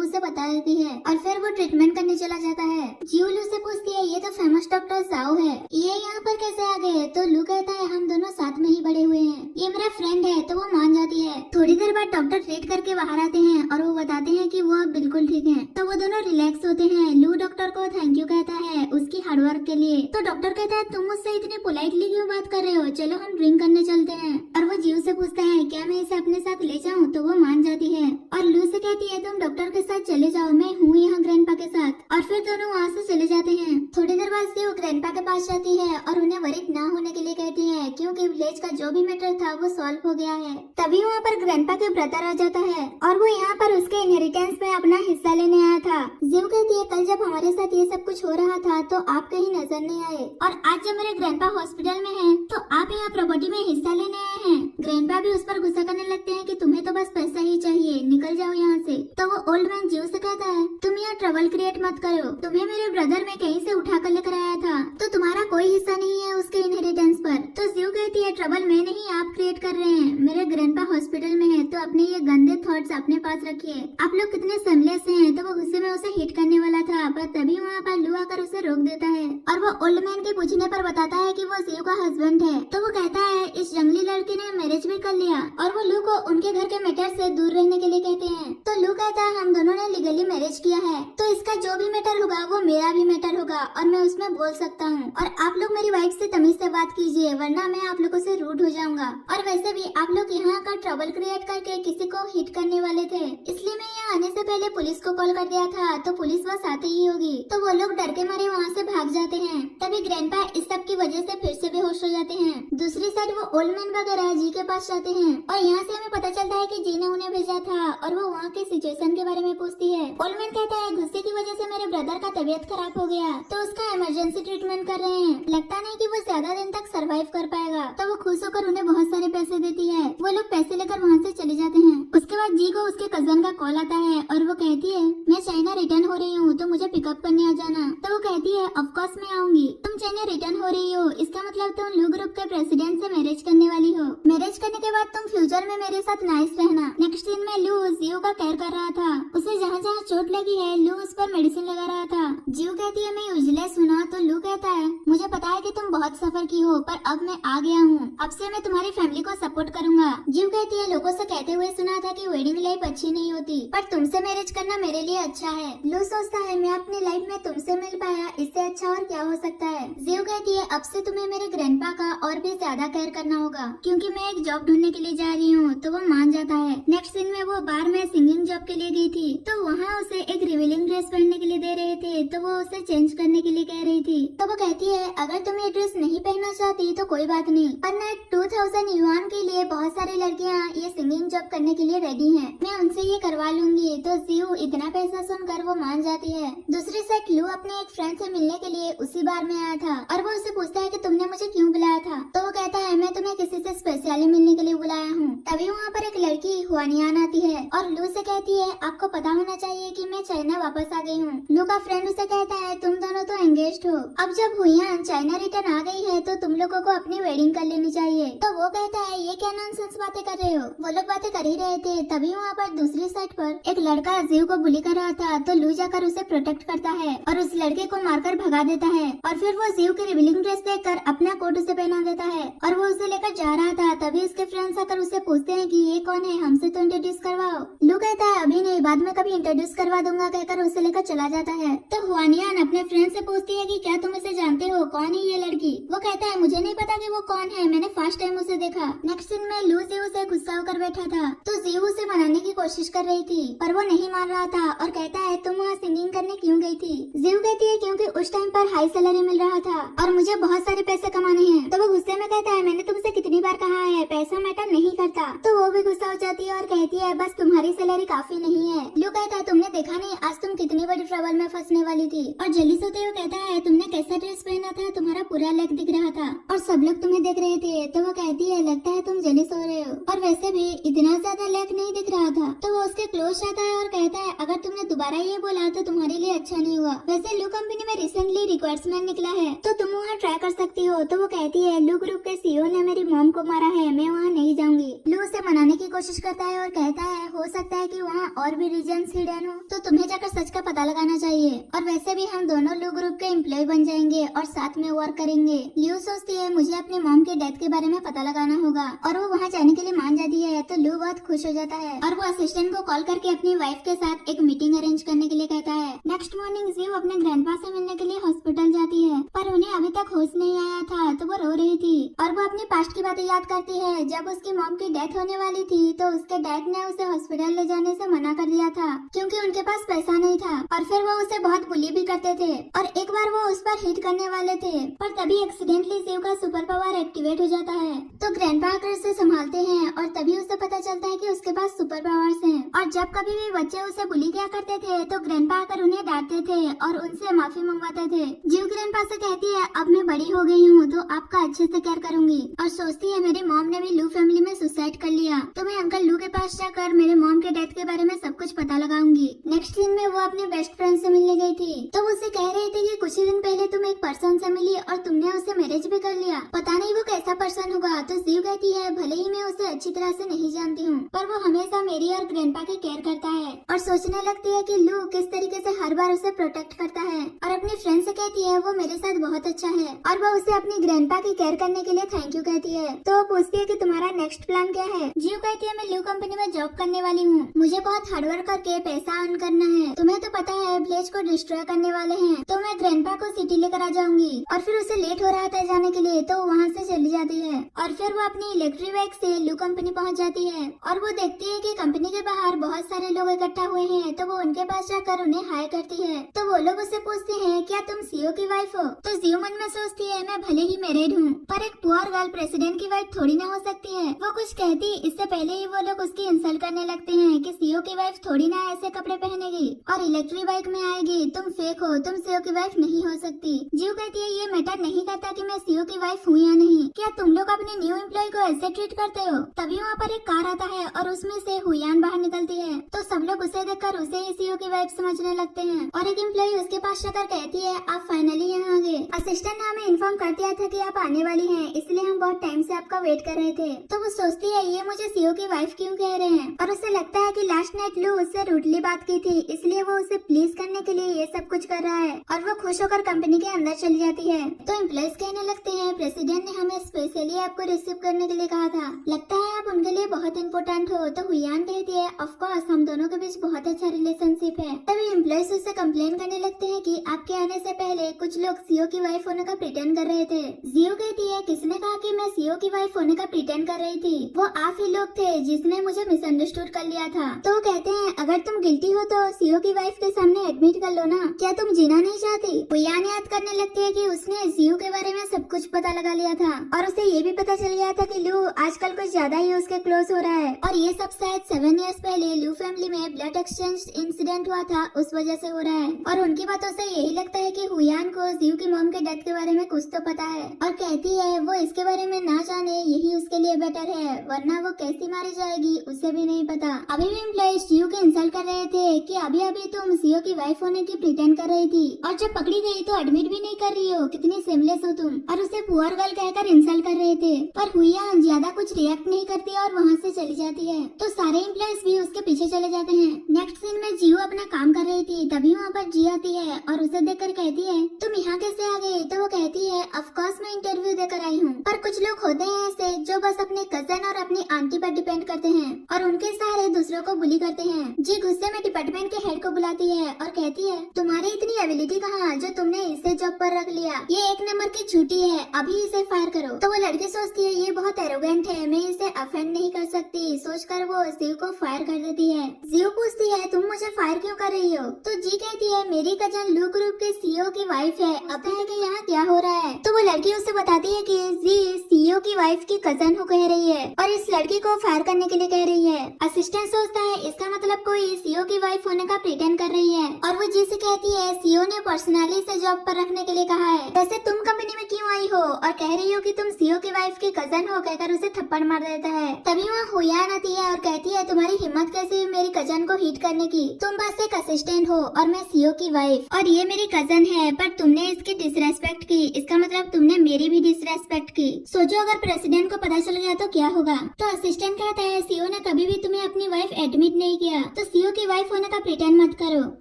उसे बता देती है और फिर वो ट्रीटमेंट करने चला जाता है। जियो लू से पूछती है ये तो फेमस डॉक्टर जाओ है, ये यहाँ पर कैसे आ गए। तो लू कहता है हम दोनों साथ में ही बड़े हुए हैं, ये मेरा फ्रेंड है। तो वो मान जाती है। थोड़ी देर बाद डॉक्टर ट्रीट करके बाहर आते हैं और वो बताते हैं कि वो अब बिल्कुल ठीक है। तो वो दोनों रिलैक्स होते हैं। लू डॉक्टर को थैंक यू कहता है उसकी हार्डवर्क के लिए। तो डॉक्टर कहता है तुम मुझसे इतने पोलाइटली क्यों बात कर रहे हो, चलो हम ड्रिंक करने चलते हैं। और वो जीव से पूछता है क्या मैं इसे अपने साथ ले जाऊँ, तो वो मान जाती है और लू से कहती है तुम डॉक्टर के साथ चले जाओ, मैं हूँ यहाँ ग्रैंडपा के साथ। और फिर दोनों वहाँ से चले जाते हैं। थोड़ी देर बाद जीव ग्रैंडपा के पास जाती है और उन्हें वरीड ना होने के लिए कहती है, क्योंकि विलेज का जो भी मैटर था वो सॉल्व हो गया है। तभी वहाँ पर ग्रैंडपा के ब्रदर आ जाता है और वो यहाँ पर उसके इनहेरिटेंस में अपना हिस्सा लेने आया था। जीव कहती है कल जब हमारे साथ ये सब कुछ हो रहा था तो आप कहीं नजर नहीं आए, और आज जब मेरे ग्रैंडपा हॉस्पिटल में है तो आप यहाँ प्रॉपर्टी में हिस्सा लेने आए हैं। ग्रैंडपा भी उस पर गुस्सा करने लगते हैं कि तुम्हें तो बस पैसा ही चाहिए, निकल जाओ यहाँ से। तो वो ओल्ड मैन जीव से कहता है तुम यहाँ ट्रबल क्रिएट मत करो, तुम्हें मेरे ब्रदर में कहीं से उठा कर लेकर आया था, तो तुम्हारा कोई हिस्सा नहीं है उसके इनहेरिटेंस पर। तो जीव कहती है ट्रबल मैं नहीं आप क्रिएट कर रहे हैं, मेरे ग्रैंडपा हॉस्पिटल में है, तो अपने ये गंदे थॉट्स अपने पास रखिए। आप लोग कितने सेमलेस हैं। तो वो गुस्से में उसे हिट करने वाला था, पर तभी वहाँ पर लू आकर उसे रोक देता है और वो ओल्ड मैन के पूछने पर बताता है कि वो जीव का हस्बैंड है। तो वो कहता है इस जंगली लड़के ने मैरिज भी कर लिया, और वो लू को उनके घर के मैटर से दूर रहने के लिए कहते हैं। तो लू कहता है हम दोनों ने लीगली मैरिज किया है, तो इसका जो भी मैटर होगा वो मेरा भी मैटर होगा और मैं उसमें बोल सकता हूँ, और आप लोग मेरी वाइफ से तमीज से बात कीजिए वरना मैं आप लोगों से रूड हो जाऊंगा। और वैसे भी आप लोग यहाँ का ट्रबल क्रिएट करके किसी को हिट करने वाले थे, इसलिए मैं यहाँ आने से पहले पुलिस को कॉल कर दिया था, तो पुलिस बस आते ही होगी। तो वो लोग डर के मारे वहाँ से भाग जाते हैं। तभी ग्रैंडपा इस सब की वजह से फिर से बेहोश हो जाते हैं। दूसरी साइड वो ओल्ड मैन वगैरह जी के पास जाते हैं और यहाँ से हमें पता चलता है कि जी ने उन्हें भेजा था और वो वहाँ के सिचुएशन के बारे में पूछती है। ओल्ड मैन कहता है गुस्से की वजह से मेरे ब्रदर का तबीयत खराब हो गया, तो उसका इमरजेंसी ट्रीटमेंट कर रहे हैं, लगता नहीं कि वो ज्यादा दिन तक सरवाइव कर पाएगा। तो वो खुश होकर उन्हें बहुत सारे पैसे देती है। वो लोग पैसे लेकर वहाँ से चले जाते हैं। उसके बाद जी को उसके कजन का कॉल आता है और वो कहती है मैं चाइना रिटर्न हो रही हूँ, तो मुझे पिकअप करने आ जाना। तो वो कहती है ऑफ कोर्स मैं आऊंगी, तुम चाइना रिटर्न हो रही हो, इसका मतलब तुम लू ग्रुप के प्रेसिडेंट से मैरिज करने वाली हो। मैरिज करने के बाद तुम फ्यूचर में मेरे साथ नाइस रहना। नेक्स्ट सीन में लू जियो का केयर कर रहा था, उसे जहाँ जहाँ चोट लगी है लू उस पर मेडिसिन लगा रहा था। जियो कहती है मैं यूजलेस हूँ ना, तो लू कहता है मुझे पता है कि तुम बहुत सफर की हो, पर अब मैं आ गया हूँ, अब से मैं तुम्हारी फैमिली को सपोर्ट करूंगा। जियो कहती है लोगों से कहते हुए सुना था कि वेडिंग लाइफ अच्छी नहीं होती, पर तुमसे मैरिज करना मेरे लिए अच्छा है। लू सोचता है मैं अपनी लाइफ में तुमसे मिल पाया, इससे अच्छा और क्या हो सकता है। जियो कहती है अब से तुम्हें मेरे ग्रैंडपा का और भी ज्यादा केयर करना होगा, क्योंकि मैं एक जॉब ढूंढने के लिए जा रही हूँ। तो वो मान जाता है। नेक्स्ट सीन में वो बार में सिंगिंग जॉब के लिए गई थी, तो वहाँ उसे एक रिवीलिंग ड्रेस पहनने के लिए दे रहे थे, तो वो उसे चेंज करने के लिए कह रही थी। तो वो कहती है अगर तुम ये ड्रेस नहीं पहनना चाहती तो कोई बात नहीं, पर ना 2000 युआन के लिए बहुत सारी लड़कियाँ ये सिंगिंग जॉब करने के लिए रेडी हैं, मैं उनसे ये करवा लूंगी। तो जियो इतना पैसा सुनकर वो मान जाती है। दूसरी साइड लू अपने एक फ्रेंड से मिलने के लिए उसी बार में आया था और वो उससे पूछता है कि तुमने मुझे क्यों बुलाया था। तो वो कहता है मैं तुम्हें किसी से स्पेशली मिलने के लिए बुलाया हूँ। तभी वहाँ पर एक लड़की हुआनियान आती है और लू से कहती है आपको पता होना चाहिए कि मैं चाइना वापस आ गई हूँ। लू का फ्रेंड उसे कहता है तुम दोनों तो एंगेज्ड हो, अब जब हुआन चाइना रिटर्न आ गई है तो तुम लोगों को अपनी वेडिंग कर लेनी चाहिए। तो वो कहता है ये क्या नॉनसेंस बातें कर रहे हो। वो लोग बातें कर ही रहे थे। तभी वहाँ पर दूसरी साइड पर एक लड़का जीव को बुली कर रहा था, तो लू जाकर उसे प्रोटेक्ट करता है और उस लड़के को मारकर भगा देता है। और फिर वो जीव की रिवीलिंग ड्रेस देखकर अपना कोट उसे पहना देता है और वो उसे लेकर जा रहा था। तभी उसके फ्रेंड्स आकर उससे पूछते हैं कि ये कौन है, हमसे तो इंट्रोड्यूस करवाओ। लू कहता है अभी नहीं, बाद में कभी इंट्रोड्यूस करवा दूंगा कहकर उसे लेकर चला जाता है। तो हुआनियान अपने फ्रेंड से पूछती है कि क्या तुम इसे जानते हो, कौन है ये लड़की। वो कहता है मुझे नहीं पता कि वो कौन है, मैंने फर्स्ट टाइम उसे देखा। नेक्स्ट सीन में लू जीव से गुस्सा होकर बैठा था तो जीव उसे मनाने की कोशिश कर रही थी पर वो नहीं मान रहा था और कहता है तुम वहाँ सिंगिंग करने क्यों गई थी। जीव कहती है क्योंकि उस टाइम पर हाई सैलरी मिल रहा था और मुझे बहुत सारे पैसे कमाने हैं। तो वो गुस्से में कहता है मैंने तुमसे कितनी बार कहा है पैसा मैटर नहीं करता। तो वो भी गुस्सा हो जाती है और कहती है बस तुम्हारी सैलरी काफी नहीं है। लू कहता है तुमने देखा नहीं आज तुम कितनी बड़ी ट्रबल में फंसने वाली थी। और जल्दी सोते हुए कहता है तुमने कैसा ड्रेस पहना था, तुम्हारा पूरा लेग दिख रहा था और सब लोग तुम्हें देख रहे थे। तो वो कहती है लगता है तुम जल्दी सो रहे हो और वैसे भी इतना ज्यादा लेग नहीं दिख रहा था। तो वो उसके क्लोज जाता है और कहता है अगर तुमने दोबारा ये बोला तो तुम्हारे लिए अच्छा नहीं हुआ। वैसे लू कंपनी में रिसेंटली रिक्वायरमेंट निकला है तो तुम वहाँ ट्राई कर सकती हो। तो वो कहती है लू ग्रुप के सीईओ ने मेरी मॉम को मारा है, मैं वहाँ नहीं जाऊंगी। लू उसे मनाने की कोशिश करता है और कहता है हो सकता है कि वहाँ और भी रीजन्स हिडन हो तो तुम्हें जाकर सच का पता लगाना चाहिए और वैसे भी हम दोनों लू ग्रुप के एम्प्लॉय बन जाएंगे और साथ में वर्क करेंगे। लू सोचती है मुझे अपनी मॉम के डेथ के बारे में पता लगाना होगा और वो वहाँ जाने के लिए मान जाती है। तो लू बहुत खुश हो जाता है और वो असिस्टेंट को कॉल करके अपनी वाइफ के साथ एक मीटिंग अरेंज करने के लिए कहता है। नेक्स्ट मॉर्निंग जीव अपने ग्रैंडपा से मिलने के लिए हॉस्पिटल जाती है पर उन्हें अभी तक होश नहीं आया था तो वो रो रही थी और वो अपनी पास्ट की बातें याद करती है। जब उसकी मॉम की डेथ होने वाली थी तो उसके डैड ने उसे हॉस्पिटल ले जाने से मना कर दिया था क्योंकि उनके पास पैसा नहीं था और फिर वो उसे बहुत बुली भी करते थे और एक बार वो उस पर हिट करने वाले थे पर तभी एक्सीडेंटली जीव का सुपर पावर एक्टिवेट हो जाता है। तो ग्रैंडपा आकर उसे संभालते हैं और तभी उसे पता चलता है कि उसके पास सुपर पावर्स हैं। और जब कभी भी बच्चे उसे बुली किया करते थे तो ग्रैंडपा आकर उन्हें डांटते थे और उनसे माफी मंगवाते थे। जीव ग्रैंडपा से कहती है अब मैं बड़ी हो गई हूँ तो आपका अच्छे से केयर करूंगी और सोचती है मेरी मॉम ने भी लू फैमिली में सुसाइड कर लिया तो मैं अंकल लू के पास जाकर मेरे मॉम के डेथ के बारे में सब कुछ पता लगाऊंगी। नेक्स्ट दिन में वो अपने बेस्ट फ्रेंड से मिलने गई थी तो वो उसे कह रही थी कि कुछ ही दिन पहले तुम एक पर्सन से मिली और तुमने उसे मैरिज भी कर लिया, पता नहीं वो कैसा पर्सन होगा। तो जीव कहती है भले ही मैं उसे अच्छी तरह से नहीं जानती हूँ पर वो हमेशा मेरी और ग्रैंडपा की केयर करता है और सोचने लगती है कि लू किस तरीके से हर बार उसे प्रोटेक्ट करता है और अपनी फ्रेंड से कहती है वो मेरे साथ बहुत अच्छा है और वो उसे अपनी ग्रैंडपा की केयर करने के लिए थैंक यू कहती है। तो वो पूछती है कि तुम्हारा नेक्स्ट प्लान क्या है। जीव कहती है मैं लू कंपनी में जॉब करने वाली हूँ, मुझे बहुत हार्डवर्क करके पैसा अर्न करना है। तुम्हें तो पता है विलेज को डिस्ट्रॉय करने वाले हैं तो मैं ग्रैंडपा को सिटी लेकर आ जाऊंगी। और फिर उसे लेट हो रहा था जाने के लिए तो वहाँ से चली जाती है और फिर वो अपनी इलेक्ट्रिक बाइक से लू कंपनी पहुँच जाती है और वो देखती है कि कंपनी के बाहर बहुत सारे लोग इकट्ठा हुए हैं तो वो उनके पास जाकर उन्हें हाय करती है। तो वो लोग उससे पूछते हैं क्या तुम सीईओ की वाइफ हो। तो जीव मन में सोचती है मैं भले ही मैरिड हूँ पर एक पुअर गर्ल प्रेसिडेंट की वाइफ थोड़ी ना हो सकती है। वो कुछ कहती इससे पहले ही वो लोग उसकी इंसल्ट करने लगते हैं कि सीईओ की वाइफ थोड़ी ना ऐसे कपड़े पहनेगी और इलेक्ट्रिक बाइक में आएगी, तुम फेक हो, तुम सीईओ की वाइफ नहीं हो सकती। जीव कहती है ये मैटर नहीं करता कि मैं सीईओ की वाइफ हूँ या नहीं, क्या तुम लोग अपने न्यू एम्प्लॉय को ऐसे ट्रीट करते हो। तभी वहाँ पर एक कार आता है और उसमें से हुयान बाहर निकलती है तो सब लोग उसे देखकर उसे ही सीईओ की वाइफ समझने लगते हैं और एक एम्प्लॉय उसके पास जाकर कहती है आप फाइनली यहाँ आ गए, असिस्टेंट ने हमें इन्फॉर्म कर दिया था कि आप आने वाली हैं इसलिए हम बहुत टाइम से आपका वेट कर रहे थे। तो वो सोचती है ये मुझे सीईओ की वाइफ क्यों कह रहे हैं और उसे लगता है कि लास्ट नाइट लू उससे रूडली बात की थी इसलिए वो उसे प्लीज करने के लिए ये सब कुछ कर रहा है और वो खुश होकर कंपनी के अंदर चली जाती है। तो एम्प्लॉयज कहने लगते हैं प्रेसिडेंट ने हमें स्पेशली आपको रिसीव करने के लिए कहा था, लगता है आप उनके लिए बहुत इम्पोर्टेंट हो। तो हुयान कहती है ऑफ कोर्स हम दोनों के बीच बहुत अच्छा रिलेशनशिप है। तभी एम्प्लॉयज उससे कंप्लेन करने लगते हैं कि आपके आने से पहले कुछ लोग सीईओ की वाइफ होने का प्रिटेंड कर रहे थे। जीओ कहती है किसने कहा कि मैं सीईओ की वाइफ होने का प्रिटेंड कर रही थी, वो आप ही लोग थे जिसने मुझे मिसअंडरस्टूड कर लिया था। तो वो कहते हैं अगर तुम गिल्टी हो तो सीईओ की वाइफ के सामने एडमिट कर लो ना, क्या तुम जीना नहीं चाहती। हुयान याद करने लगती है कि उसने जीओ के बारे में सब कुछ पता लगा लिया था और उसे ये भी पता चल गया था कि लू आजकल कुछ ज्यादा ही उसके क्लोज हो रहा है और ये सब शायद 7 इयर्स पहले लू फैमिली में ब्लड एक्सचेंज इंसिडेंट हुआ था उस वजह से हो रहा है। और उनकी बातों से यही लगता है कि हुयान को जीव की मॉम के डेथ के बारे में कुछ तो पता है और कहती है वो इसके बारे में ना जाने यही उसके लिए बेटर है वरना वो कैसी मारी जाएगी उसे भी नहीं पता। अभी भी एम्प्लॉइज जीव के इंसल्ट कर रहे थे कि अभी अभी तुम सीईओ की वाइफ होने की प्रिटेंड कर रही थी और जब पकड़ी गई तो एडमिट भी नहीं कर रही हो, कितनी सेमलेस हो तुम, और उसे पुअर गर्ल कहकर इंसल्ट कर रहे थे। पर हुयान ज्यादा कुछ रिएक्ट नहीं करती और वहाँ से चली जाती है तो सारे एम्प्लॉइज भी उसके पीछे चले जाते हैं। नेक्स्ट सीन में जीव अपना काम कर रही थी तभी वहाँ पर जी आती है और उसे देखकर कहती है तुम यहाँ कैसे आ गए। तो वो कहती है ऑफ कोर्स मैं इंटरव्यू देकर आई हूँ पर कुछ लोग होते हैं ऐसे जो बस अपने कजन और अपनी आंटी पर डिपेंड करते हैं और उनके सहारे दूसरों को बुली करते हैं। जी गुस्से में डिपार्टमेंट के हेड को बुलाती है और कहती है, तुम्हारी इतनी एबिलिटी कहाँ जो तुमने इसे जॉब पर रख लिया, ये एक नंबर की झूठी है, अभी इसे फायर करो। तो वो लड़की सोचती है ये बहुत एरोगेंट है, मैं इसे अफेंड नहीं कर सकती, सोचकर वो जीव को फायर कर देती है। जीव पूछती है, तुम मुझे फायर क्यों कर रही हो? तो जी कहती है, मेरी कजन लू ग्रुप के सीईओ की वाइफ है, अब है कि यहाँ क्या हो रहा है। तो वो लड़की उससे बताती है कि जी सीईओ की वाइफ की कजन को कह रही है और इस लड़की को फायर करने के लिए कह रही है। असिस्टेंट सोचता है इसका मतलब कोई सीईओ की वाइफ होने का प्रिटेंड कर रही है और वो जी से कहती है, सीईओ ने पर्सनली से जॉब पर रखने के लिए कहा है, वैसे तुम कंपनी में क्यों आई हो और कह रही हो कि तुम सीईओ की वाइफ की कजन हो, कहकर उसे थप्पड़ मार देता है। तभी वहाँ हुयान आती है और कहती है, तुम्हारी हिम्मत कैसे हुई मेरी कजन को हिट करने की, तुम बस एक असिस्टेंट हो और मैं सीईओ की वाइफ और ये मेरी कजन है, पर तुमने इसकी डिसरेस्पेक्ट की, इसका मतलब तुमने मेरी भी डिसरेस्पेक्ट की। सोचो अगर प्रेसिडेंट को पता चल गया तो क्या होगा। तो असिस्टेंट कहता है, सीईओ ने कभी भी तुम्हें अपनी वाइफ एडमिट नहीं किया, तो सीईओ की वाइफ होने का प्रिटेंड मत करो,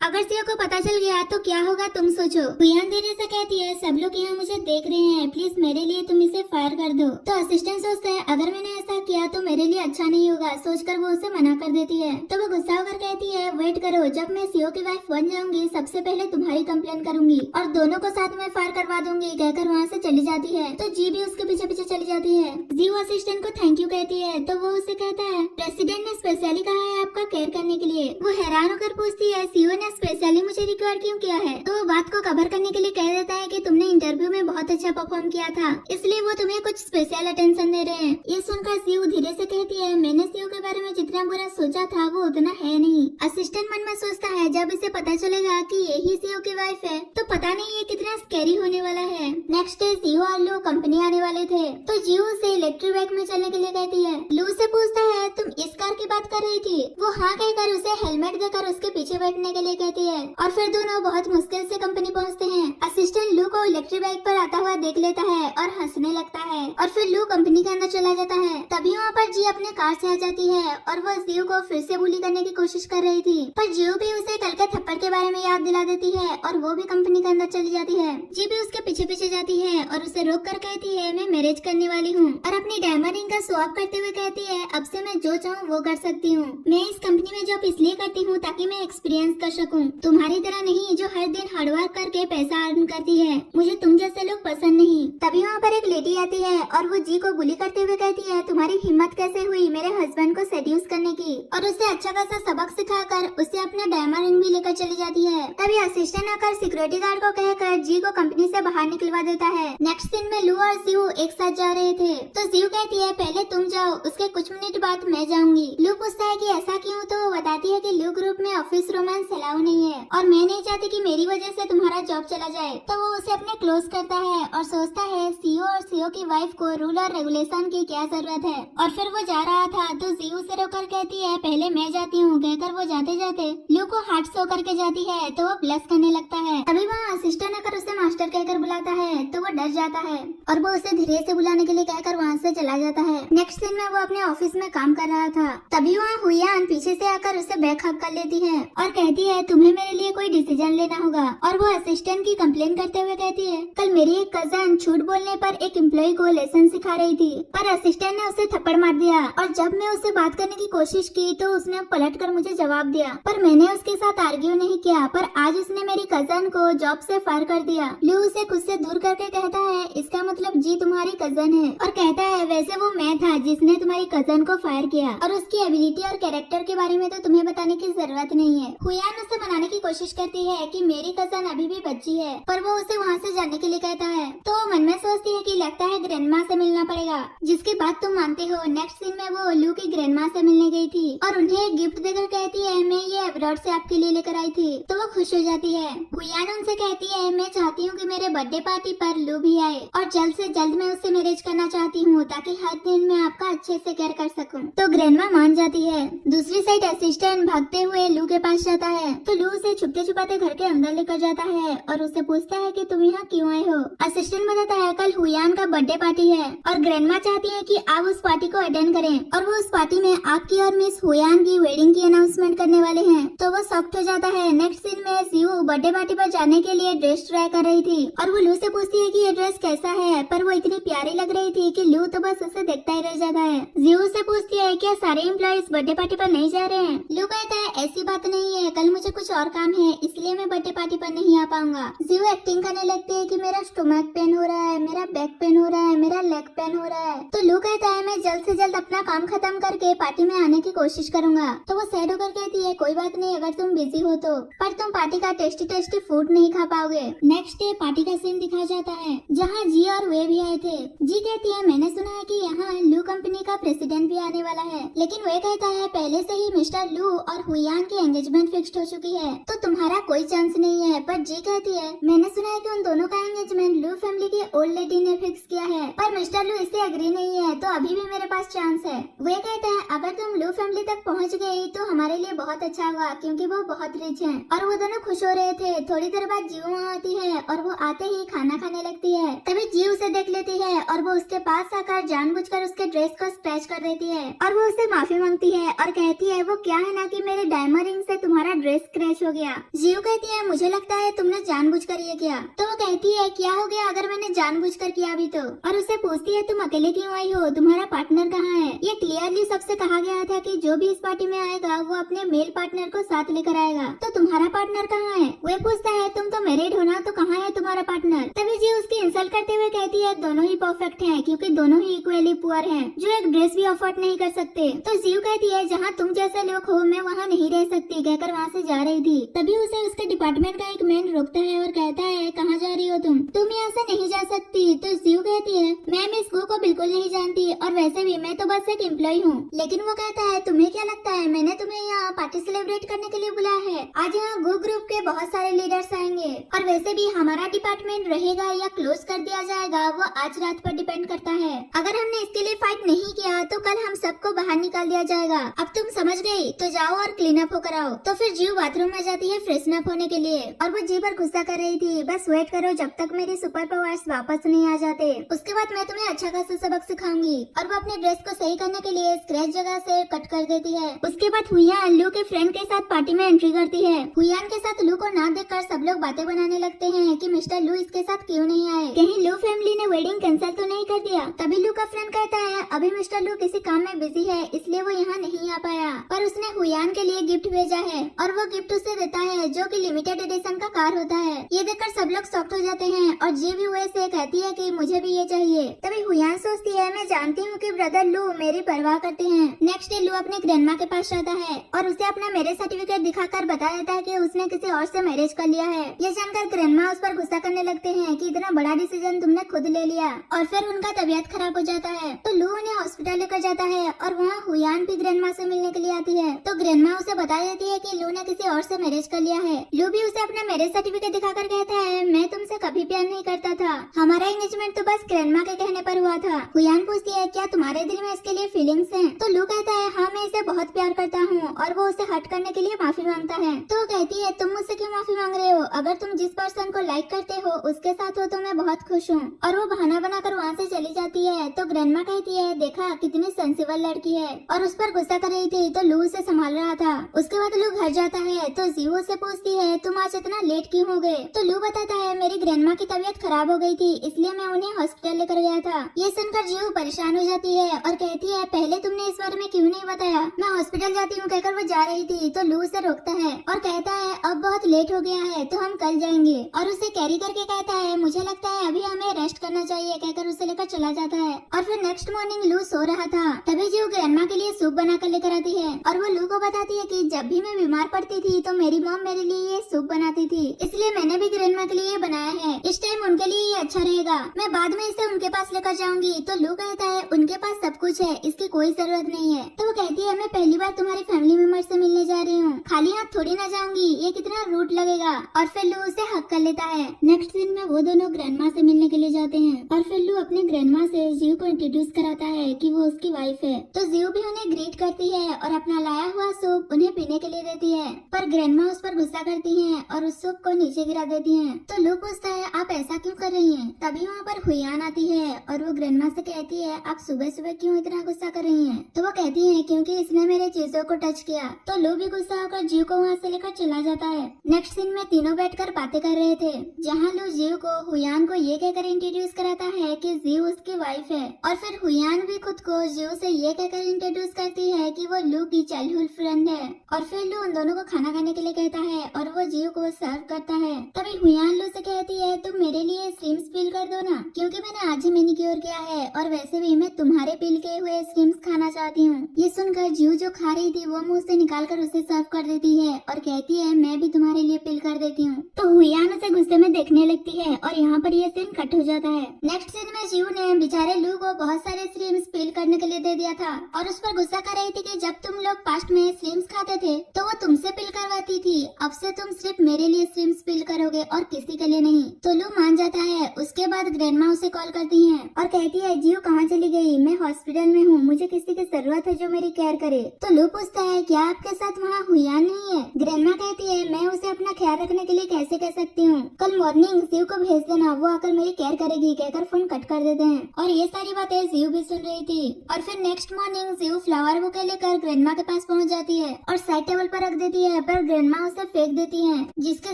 अगर सीईओ को पता चल गया तो क्या होगा तुम सोचो। हुयान धीरे से कहती है, सब लोग यहाँ मुझे देख रहे हैं, प्लीज मेरे लिए तुम इसे फायर कर दो। तो असिस्टेंट सोचता है अगर मैंने ऐसा किया तो मेरे लिए अच्छा नहीं होगा, सोचकर वो उसे मना कर देती है। तो वो गुस्सा होकर कहती है, वेट करो, जब मैं सीईओ की वाइफ बन जाऊंगी सबसे पहले तुम्हारी कंप्लेन करूंगी और दोनों को साथ में फायर करवा दूंगी, कहकर वहाँ से चली जाती है। तो जी भी उसके पीछे पीछे चली जाती है। जी वो असिस्टेंट को थैंक यू कहती है तो वो उसे कहता है, प्रेसिडेंट ने स्पेशली कहा है आपका केयर करने के लिए। वो हैरान होकर पूछती है, सीईओ ने स्पेशली मुझे रिक्वायर क्यों किया है? तो वो बात को कवर करने के लिए कह देता है कि तुमने इंटरव्यू में बहुत अच्छा परफॉर्म किया था, इसलिए वो तुम्हें कुछ स्पेशल अटेंशन दे रहे हैं। ये सुनकर सीईओ धीरे से कहती है, मैंने सीईओ के बारे में जितना बुरा सोचा था वो उतना है नहीं। असिस्टेंट मन में सोचता है, जब इसे पता चलेगा कि यही सीईओ की वाइफ है तो पता नहीं ये कितना स्कैरी होने वाला है। नेक्स्ट डे सीईओ और लू कंपनी आने वाले थे तो जीव से इलेक्ट्रिक बाइक में चलने के लिए कहती है। लू से पूछता है, तुम इस कार की बात कर रही थी? वो हाँ कहकर उसे हेलमेट देकर उसके पीछे बैठने के लिए कहती है और फिर दोनों बहुत मुश्किल से कंपनी पहुँचते हैं। असिस्टेंट लू को इलेक्ट्रिक बाइक पर आता हुआ देख लेता है और हंसने लगता है और फिर लू कंपनी के अंदर चला जाता है। तभी वहाँ पर जी अपने कार से आ जाती है और वो जीव को फिर से बुली करने की कोशिश कर रही थी, पर जीव भी उसे कल के थप्पड़ के बारे में याद दिला देती है और वो भी कंपनी के अंदर चली जाती है। जी भी उसके पीछे पीछे जाती है और उसे रोक कर कहती है, मैं मैरिज करने वाली हूँ और अपनी डायमंड रिंग का शो ऑफ करते हुए कहती है, अब से मैं जो चाहूँ वो कर सकती हूँ। मैं इस कंपनी में जॉब इसलिए करती हूँ ताकि मैं एक्सपीरियंस कर सकूँ, तुम्हारी तरह नहीं जो हर दिन हार्डवर्क करके पैसा अर्न करती है, मुझे तुम जैसे लोग पसंद नहीं। तभी वहाँ पर एक लेडी आती है और वो जी को बुली करते हुए कहती है, तुम्हारी हिम्मत कैसे हुई मेरे हस्बैंड को सेड्यूस करने की, और उसे अच्छा खासा सबक सिखाकर उसे अपना डायमंड रिंग भी लेकर चली जाती है। तभी असिस्टेंट आकर सिक्योरिटी गार्ड को कहकर जी को कंपनी से बाहर निकलवा देता है। नेक्स्ट दिन में लू और जीव एक साथ जा रहे थे तो जीव कहती है, पहले तुम जाओ, उसके कुछ मिनट बाद मैं जाऊंगी। लू पूछता है कि ऐसा क्यों? तो वो बताती है कि लू ग्रुप में ऑफिस रोमांस अलाउ नहीं है और मैं नहीं चाहती कि मेरी वजह से तुम्हारा जॉब चला जाए। तो वो उसे अपने क्लोज करता है और सोचता है सीईओ और सीईओ की वाइफ को रूल और रेगुलेशन की क्या जरूरत है। और फिर वो जा रहा था तो जीव उसे रोककर कहती है, पहले मैं जाती हूँ, कहकर वो जाते जाते लू को हार्ट शो करके जाती है तो वो ब्लश करने लगता है। तभी वहाँ असिस्टेंट आकर उसे मास्टर कहकर बुलाता है तो वो डर जाता है और वो उसे धीरे से बुलाने के लिए कहकर वहाँ से चला जाता है। नेक्स्ट दिन में वो अपने ऑफिस में काम कर रहा था तभी वहाँ हुयान पीछे से आकर उसे बैक हक कर लेती है और कहती है, तुम्हें मेरे लिए कोई डिसीजन लेना होगा। और वो असिस्टेंट की कंप्लेन करते हुए कहती है, कल मेरी एक कजन झूठ बोलने पर एक एम्प्लॉय को लेसन सिखा रही थी पर असिस्टेंट ने उसे थप्पड़ मार दिया और जब मैं उसे बात करने की कोशिश की तो उसने पलट कर मुझे जवाब दिया, पर मैंने उसके साथ आर्ग्यू नहीं किया, पर आज उसने मेरी कजन को जॉब से फायर कर दिया। लू उसे खुद से दूर करके कहता है, इसका मतलब जी तुम्हारी कजन है, और कहता है वैसे वो मैं था जिसने तुम्हारी कजन को फायर किया और उसकी एबिलिटी और कैरेक्टर के बारे में तो तुम्हें बताने की जरूरत नहीं है। हुयान उसे मनाने की कोशिश करती है कि मेरी कजन अभी भी बच्ची है, पर वो उसे वहाँ से जाने के लिए कहता है तो वो मन में सोचती है कि लगता है ग्रैंडमा से मिलना पड़ेगा, जिसकी बात तुम मानते हो। नेक्स्ट सीन में वो लू की ग्रैंडमा से मिलने गई थी और उन्हें एक गिफ्ट देकर कहती है, मैं ये अब्रॉड से आपके लिए लेकर आई थी। तो वो खुश हो जाती है। हुयान उनसे कहती है, मैं चाहती हूँ कि मेरे बर्थडे पार्टी पर लू भी आए और जल्द से जल्द मैं उससे मैरिज करना चाहती हूँ ताकि हर दिन मैं आपका अच्छे से केयर कर सकूँ। तो ग्रैंडमा मान जाती है। दूसरी साइड असिस्टेंट भागते हुए लू के पास जाता है तो लू उसे छुपते छुपाते घर के अंदर लेकर जाता है और उसे पूछता है कि तुम यहाँ क्यों आए हो। असिस्टेंट बताता है, कल हुयान का बर्थडे पार्टी है और ग्रैंडमा चाहती है कि आप उस पार्टी को अटेंड करें और वो उस पार्टी में आपकी और मिस हुयान की वेडिंग की अनाउंसमेंट करने वाले हैं। तो वो सॉफ्ट हो जाता है। नेक्स्ट सीन में जियो बर्थडे पार्टी पर जाने के लिए ड्रेस ट्राई कर रही थी और वो लू से पूछती है कि ये ड्रेस कैसा है, पर वो इतनी प्यारी लग रही थी कि लू तो बस उसे देखता ही रह जाता है। जियो से पूछती है क्या सारे एम्प्लॉइज बर्थडे पार्टी पर नहीं जा रहे हैं। लू कहता है ऐसी बात नहीं है, कल मुझे कुछ और काम है इसलिए मैं बर्थडे पार्टी पर नहीं आ पाऊंगा। जियो एक्टिंग करने लगती है कि मेरा स्टोमक पेन हो रहा है, मेरा बैक पेन हो रहा है, मेरा लेग पेन हो रहा है। तो लू कहता है मैं जल्द से जल्द अपना काम खत्म करके पार्टी में आने की कोशिश करूंगा। तो वो सैड होकर कहती है कोई बात नहीं अगर तुम बिजी हो तो, पर तुम पार्टी का टेस्टी टेस्टी फूड नहीं खा पाओगे। नेक्स्ट डे पार्टी का सीन दिखाया जाता है जहाँ जी और वे भी आए थे। जी कहती है मैंने सुना है कि यहाँ लू कंपनी का प्रेसिडेंट भी आने वाला है, लेकिन वे कहता है पहले से ही मिस्टर लू और हुयान की एंगेजमेंट फिक्स्ड हो चुकी है तो तुम्हारा कोई चांस नहीं है। पर जी कहती है मैंने सुना है कि उन दोनों का एंगेजमेंट लू फैमिली की ओल्ड लेडी ने फिक्स किया है, पर मिस्टर लू इससे एग्री नहीं है तो अभी भी मेरे पास चांस है। वे कहता है अगर तुम लू फैमिली तक पहुँच गई तो हमारे लिए बहुत अच्छा हुआ क्योंकि वो बहुत रिच है। और वो दोनों खुश हो रहे थे। थोड़ी देर बाद जीव वहाँ आती है और वो आते ही खाना खाने लगती है। तभी जीव उसे देख लेती है और वो उसके पास आकर जानबूझकर उसके ड्रेस को स्क्रैच कर देती है और वो उससे माफी मांगती है और कहती है वो क्या है ना कि मेरे डायमंड रिंग से तुम्हारा ड्रेस स्क्रैच हो गया। जीव कहती है मुझे लगता है तुमने जानबूझकर ये किया। तो वो कहती है क्या हो गया अगर मैंने जानबूझकर किया भी तो, और उसे पूछती है तुम अकेले क्यों आई हो, तुम्हारा पार्टनर कहाँ है। ये क्लियरली सबसे कहा गया था कि जो भी इस पार्टी में आएगा वो अपने मेल पार्टनर को साथ लेकर आएगा, तो तुम्हारा पार्टनर कहाँ है। वे पूछता है तुम तो मैरिड हो ना, तो कहाँ है तुम्हारा पार्टनर। तभी जी उसकी इंसल्ट करते हुए कहती है दोनों ही परफेक्ट हैं क्योंकि दोनों ही इक्वली पुअर हैं जो एक ड्रेस भी अफोर्ड नहीं कर सकते। तो जीव कहती है जहाँ तुम जैसे लोग हो मैं वहाँ नहीं रह सकती, कहकर वहाँ से जा रही थी। तभी उसे उसके डिपार्टमेंट का एक मैन रोकता है और कहता है कहाँ जा रही हो तुम यहाँ से नहीं जा सकती। तो जीव कहती है मैं मिस गू को बिल्कुल नहीं जानती और वैसे भी मैं तो बस एक एम्प्लॉय हूँ। लेकिन वो कहता है तुम्हें क्या लगता है मैंने तुम्हें यहाँ पार्टी सेलिब्रेट करने के लिए बुलाया है। आज यहाँ गू ग्रुप के बहुत सारे लीडर्स आएंगे और वैसे भी हमारा डिपार्टमेंट रहेगा या क्लोज कर दिया जाएगा वो आज रात पर डिपेंड करता है। अगर हमने इसके लिए फाइट नहीं किया तो कल हम सबको बाहर निकाल दिया जाएगा। अब तुम समझ गई तो जाओ और क्लीन अप होकर आओ। तो फिर जीव बाथरूम में जाती है फ्रेशन अप होने के लिए और वो जी पर गुस्सा कर रही थी बस वेट करो जब तक मेरे सुपर पावर्स वापस नहीं आ जाते, उसके बाद मैं तुम्हें अच्छा खासा सबक सिखाऊंगी। और वो अपने ड्रेस को सही करने के लिए स्क्रैच जगह से कट कर देती है। उसके बाद हुयान लू के फ्रेंड के साथ पार्टी में एंट्री करती है। हुयान के साथ लू को ना देखकर सब लोग बातें बनाने लगते हैं कि मिस्टर लू इसके साथ क्यों नहीं आए, कहीं लू फैमिली ने वेडिंग कैंसिल तो नहीं कर दिया। तभी लू का फ्रेंड कहता है अभी मिस्टर लू किसी काम में बिजी है इसलिए वो यहाँ नहीं आ पाया, पर उसने हुयान के लिए गिफ्ट भेजा है और वो गिफ्ट उसे देता है जो कि लिमिटेड एडिशन का कार होता है। ये देखकर सब लोग शॉक्ड हो जाते हैं और जी भी हुए से कहती है कि मुझे भी ये चाहिए। तभी हुयान सोचती है मैं जानती हूँ कि ब्रदर लू मेरी परवाह करते हैं। नेक्स्ट डे लू अपने ग्रैंडमा के पास जाता है और उसे अपना मैरिज सर्टिफिकेट दिखाकर बता देता है कि उसने किसी और से मैरिज कर लिया है। ये जानकर ग्रैंडमा उस पर गुस्सा करने लगते हैं कि इतना बड़ा डिसीजन तुमने खुद ले लिया और फिर उनका तबीयत खराब हो जाता है। तो लू उन्हें हॉस्पिटल लेकर जाता है और वहाँ हुयान भी ग्रैंडमा से मिलने के लिए आती है। तो ग्रैंडमा उसे बता देती है कि लू ने किसी और से मैरिज कर लिया है। लू भी उसे अपना मैरिज सर्टिफिकेट दिखाकर कहता है मैं तुमसे कभी प्यार नहीं करता था, हमारा एंगेजमेंट तो बस ग्रैंडमा के कहने पर हुआ था। हुयान पूछती है क्या तुम्हारे दिल में इसके लिए फीलिंग्स हैं? तो लू कहता है हाँ मैं इसे बहुत प्यार करता हूँ और वो उसे हर्ट करने के लिए माफी मांगता है। तो कहती है तुम मुझसे क्यों माफी मांग रहे हो, अगर तुम जिस पर्सन को लाइक करते हो उसके साथ हो तो मैं बहुत खुश हूँ। और वो बहाना बनाकर वहाँ से चली जाती है। तो ग्रैंडमा कहती है देखा कितनी सेंसिबल लड़की है, और उस पर गुस्सा कर रही थी तो लू उसे संभाल रहा था। उसके बाद लू घर जाता है तो जीवो से पूछती है तुम आज इतना लेट क्यों हो गए। तो लू बताता है मेरी ग्रैंडमा की तबीयत खराब हो गई थी इसलिए मैं उन्हें हॉस्पिटल लेकर गया था। ये सुनकर जीव परेशान हो जाती है और कहती है पहले तुमने इस बारे में क्यों नहीं बताया, मैं हॉस्पिटल जाती हूँ कहकर वो जा रही थी। तो लू उसे रोकता है और कहता है अब बहुत लेट हो गया है तो हम कल जाएंगे, और उसे कैरी करके कहता है मुझे लगता है अभी हमें रेस्ट करना चाहिए, कहकर उसे लेकर चला जाता है। और फिर नेक्स्ट मॉर्निंग लू सो रहा था तभी जीव ग्रैंडमा के लिए सूप बना कर लेकर आती है और वो लू को बताती है कि जब भी मैं बीमार पड़ती थी तो मेरी मॉम मेरे लिए ये सूप बनाती थी, इसलिए मैंने भी ग्रैंडमा के लिए बनाया है, इस टाइम उनके लिए ये अच्छा रहेगा, मैं बाद में इसे उनके पास लेकर जाऊंगी। तो लू कहता है उनके पास सब कुछ है, इसकी कोई जरूरत नहीं है। तो वो कहती है मैं पहली बार तुम्हारी फैमिली मेंबर से मिलने जा रही हूँ, खाली हाथ थोड़ी ना जाऊंगी, ये कितना रूट लगेगा। और फिर लू उसे हक कर लेता है। नेक्स्ट दिन में वो दोनों ग्रैंडमा से मिलने के लिए जाते हैं और फिर लू अपने ग्रैंडमा से जीव को इंट्रोड्यूस कराता है कि वो उसकी वाइफ है। तो जीव भी उन्हें ग्रीट करती है और अपना लाया हुआ सूप उन्हें पीने के लिए देती है, पर ग्रैंडमा उस पर गुस्सा करती है और उस सूप को नीचे गिरा देती है। तो लू पूछता है आप ऐसा क्यों कर रही हैं? तभी वहाँ पर हुयान आती है और वो ग्रैंडमा से कहती है आप सुबह सुबह सुबह क्यों इतना गुस्सा कर रही हैं? तो वो कहती है क्योंकि इसने मेरे चीजों को टच किया। तो लू भी गुस्सा होकर जीव को वहाँ से लेकर चला जाता है। नेक्स्ट सीन में तीनों बैठकर बातें कर रहे थे, जहाँ लू जीव को हुयान को ये कहकर इंट्रोड्यूस कराता है कि जीव उसकी वाइफ है, और फिर हुयान भी खुद को जीव से ये कहकर इंट्रोड्यूस करती है कि वो लू की चाइल्डहुड फ्रेंड है। और फिर लू उन दोनों को खाना खाने के लिए कहता है और वो जीव को सर्व करता है। तभी हुयान लू से कहती है तुम मेरे लिए श्रिम्प्स पील कर दो ना, क्योंकि मैंने आज ही मैनिक्योर किया है और वैसे भी मैं तुम्हारे पील के हुए श्रिम्प्स खाना चाहती हूँ। ये सुनकर जीव जो खा रही थी वो मुंह से निकाल कर उसे सर्व कर देती है और कहती है मैं भी तुम्हारे लिए पील कर देती हूँ। तो हुयान उसे गुस्से में देखने लगती है और यहाँ पर ये सीन कट हो जाता है। नेक्स्ट सीन में जीव ने बेचारे लू को बहुत सारे श्रिम्प्स पील करने के लिए दे दिया था और उस पर गुस्सा कर रही थी कि जब तुम लोग पास्ट में श्रिम्प्स खाते थे तो वो तुमसे पील करवाती थी, अब से तुम सिर्फ मेरे लिए श्रिम्प्स पील करोगे और किसी के लिए नहीं। तो लू मान जाता है। उसके बाद ग्रैंडमा उसे कॉल करती है और कहती है जीव कहाँ चली गई? मैं हॉस्पिटल में हूँ, मुझे किसी की जरूरत है जो मेरी केयर करे। तो लू पूछता है क्या आपके साथ वहाँ हुयान नहीं है? ग्रैंडमा कहती है मैं उसे अपना ख्याल रखने के लिए कैसे कह सकती हूँ, कल मॉर्निंग जीव को भेज देना, वो आकर मेरी केयर करेगी, कहकर फोन कट कर देते हैं। और ये सारी बातें जीव भी सुन रही थी। और फिर नेक्स्ट मॉर्निंग जीव फ्लावर बुके लेकर ग्रैंडमा के पास पहुँच जाती है और साइड टेबल पर रख देती है, पर ग्रैंडमा उसे फेंक देती है, जिसके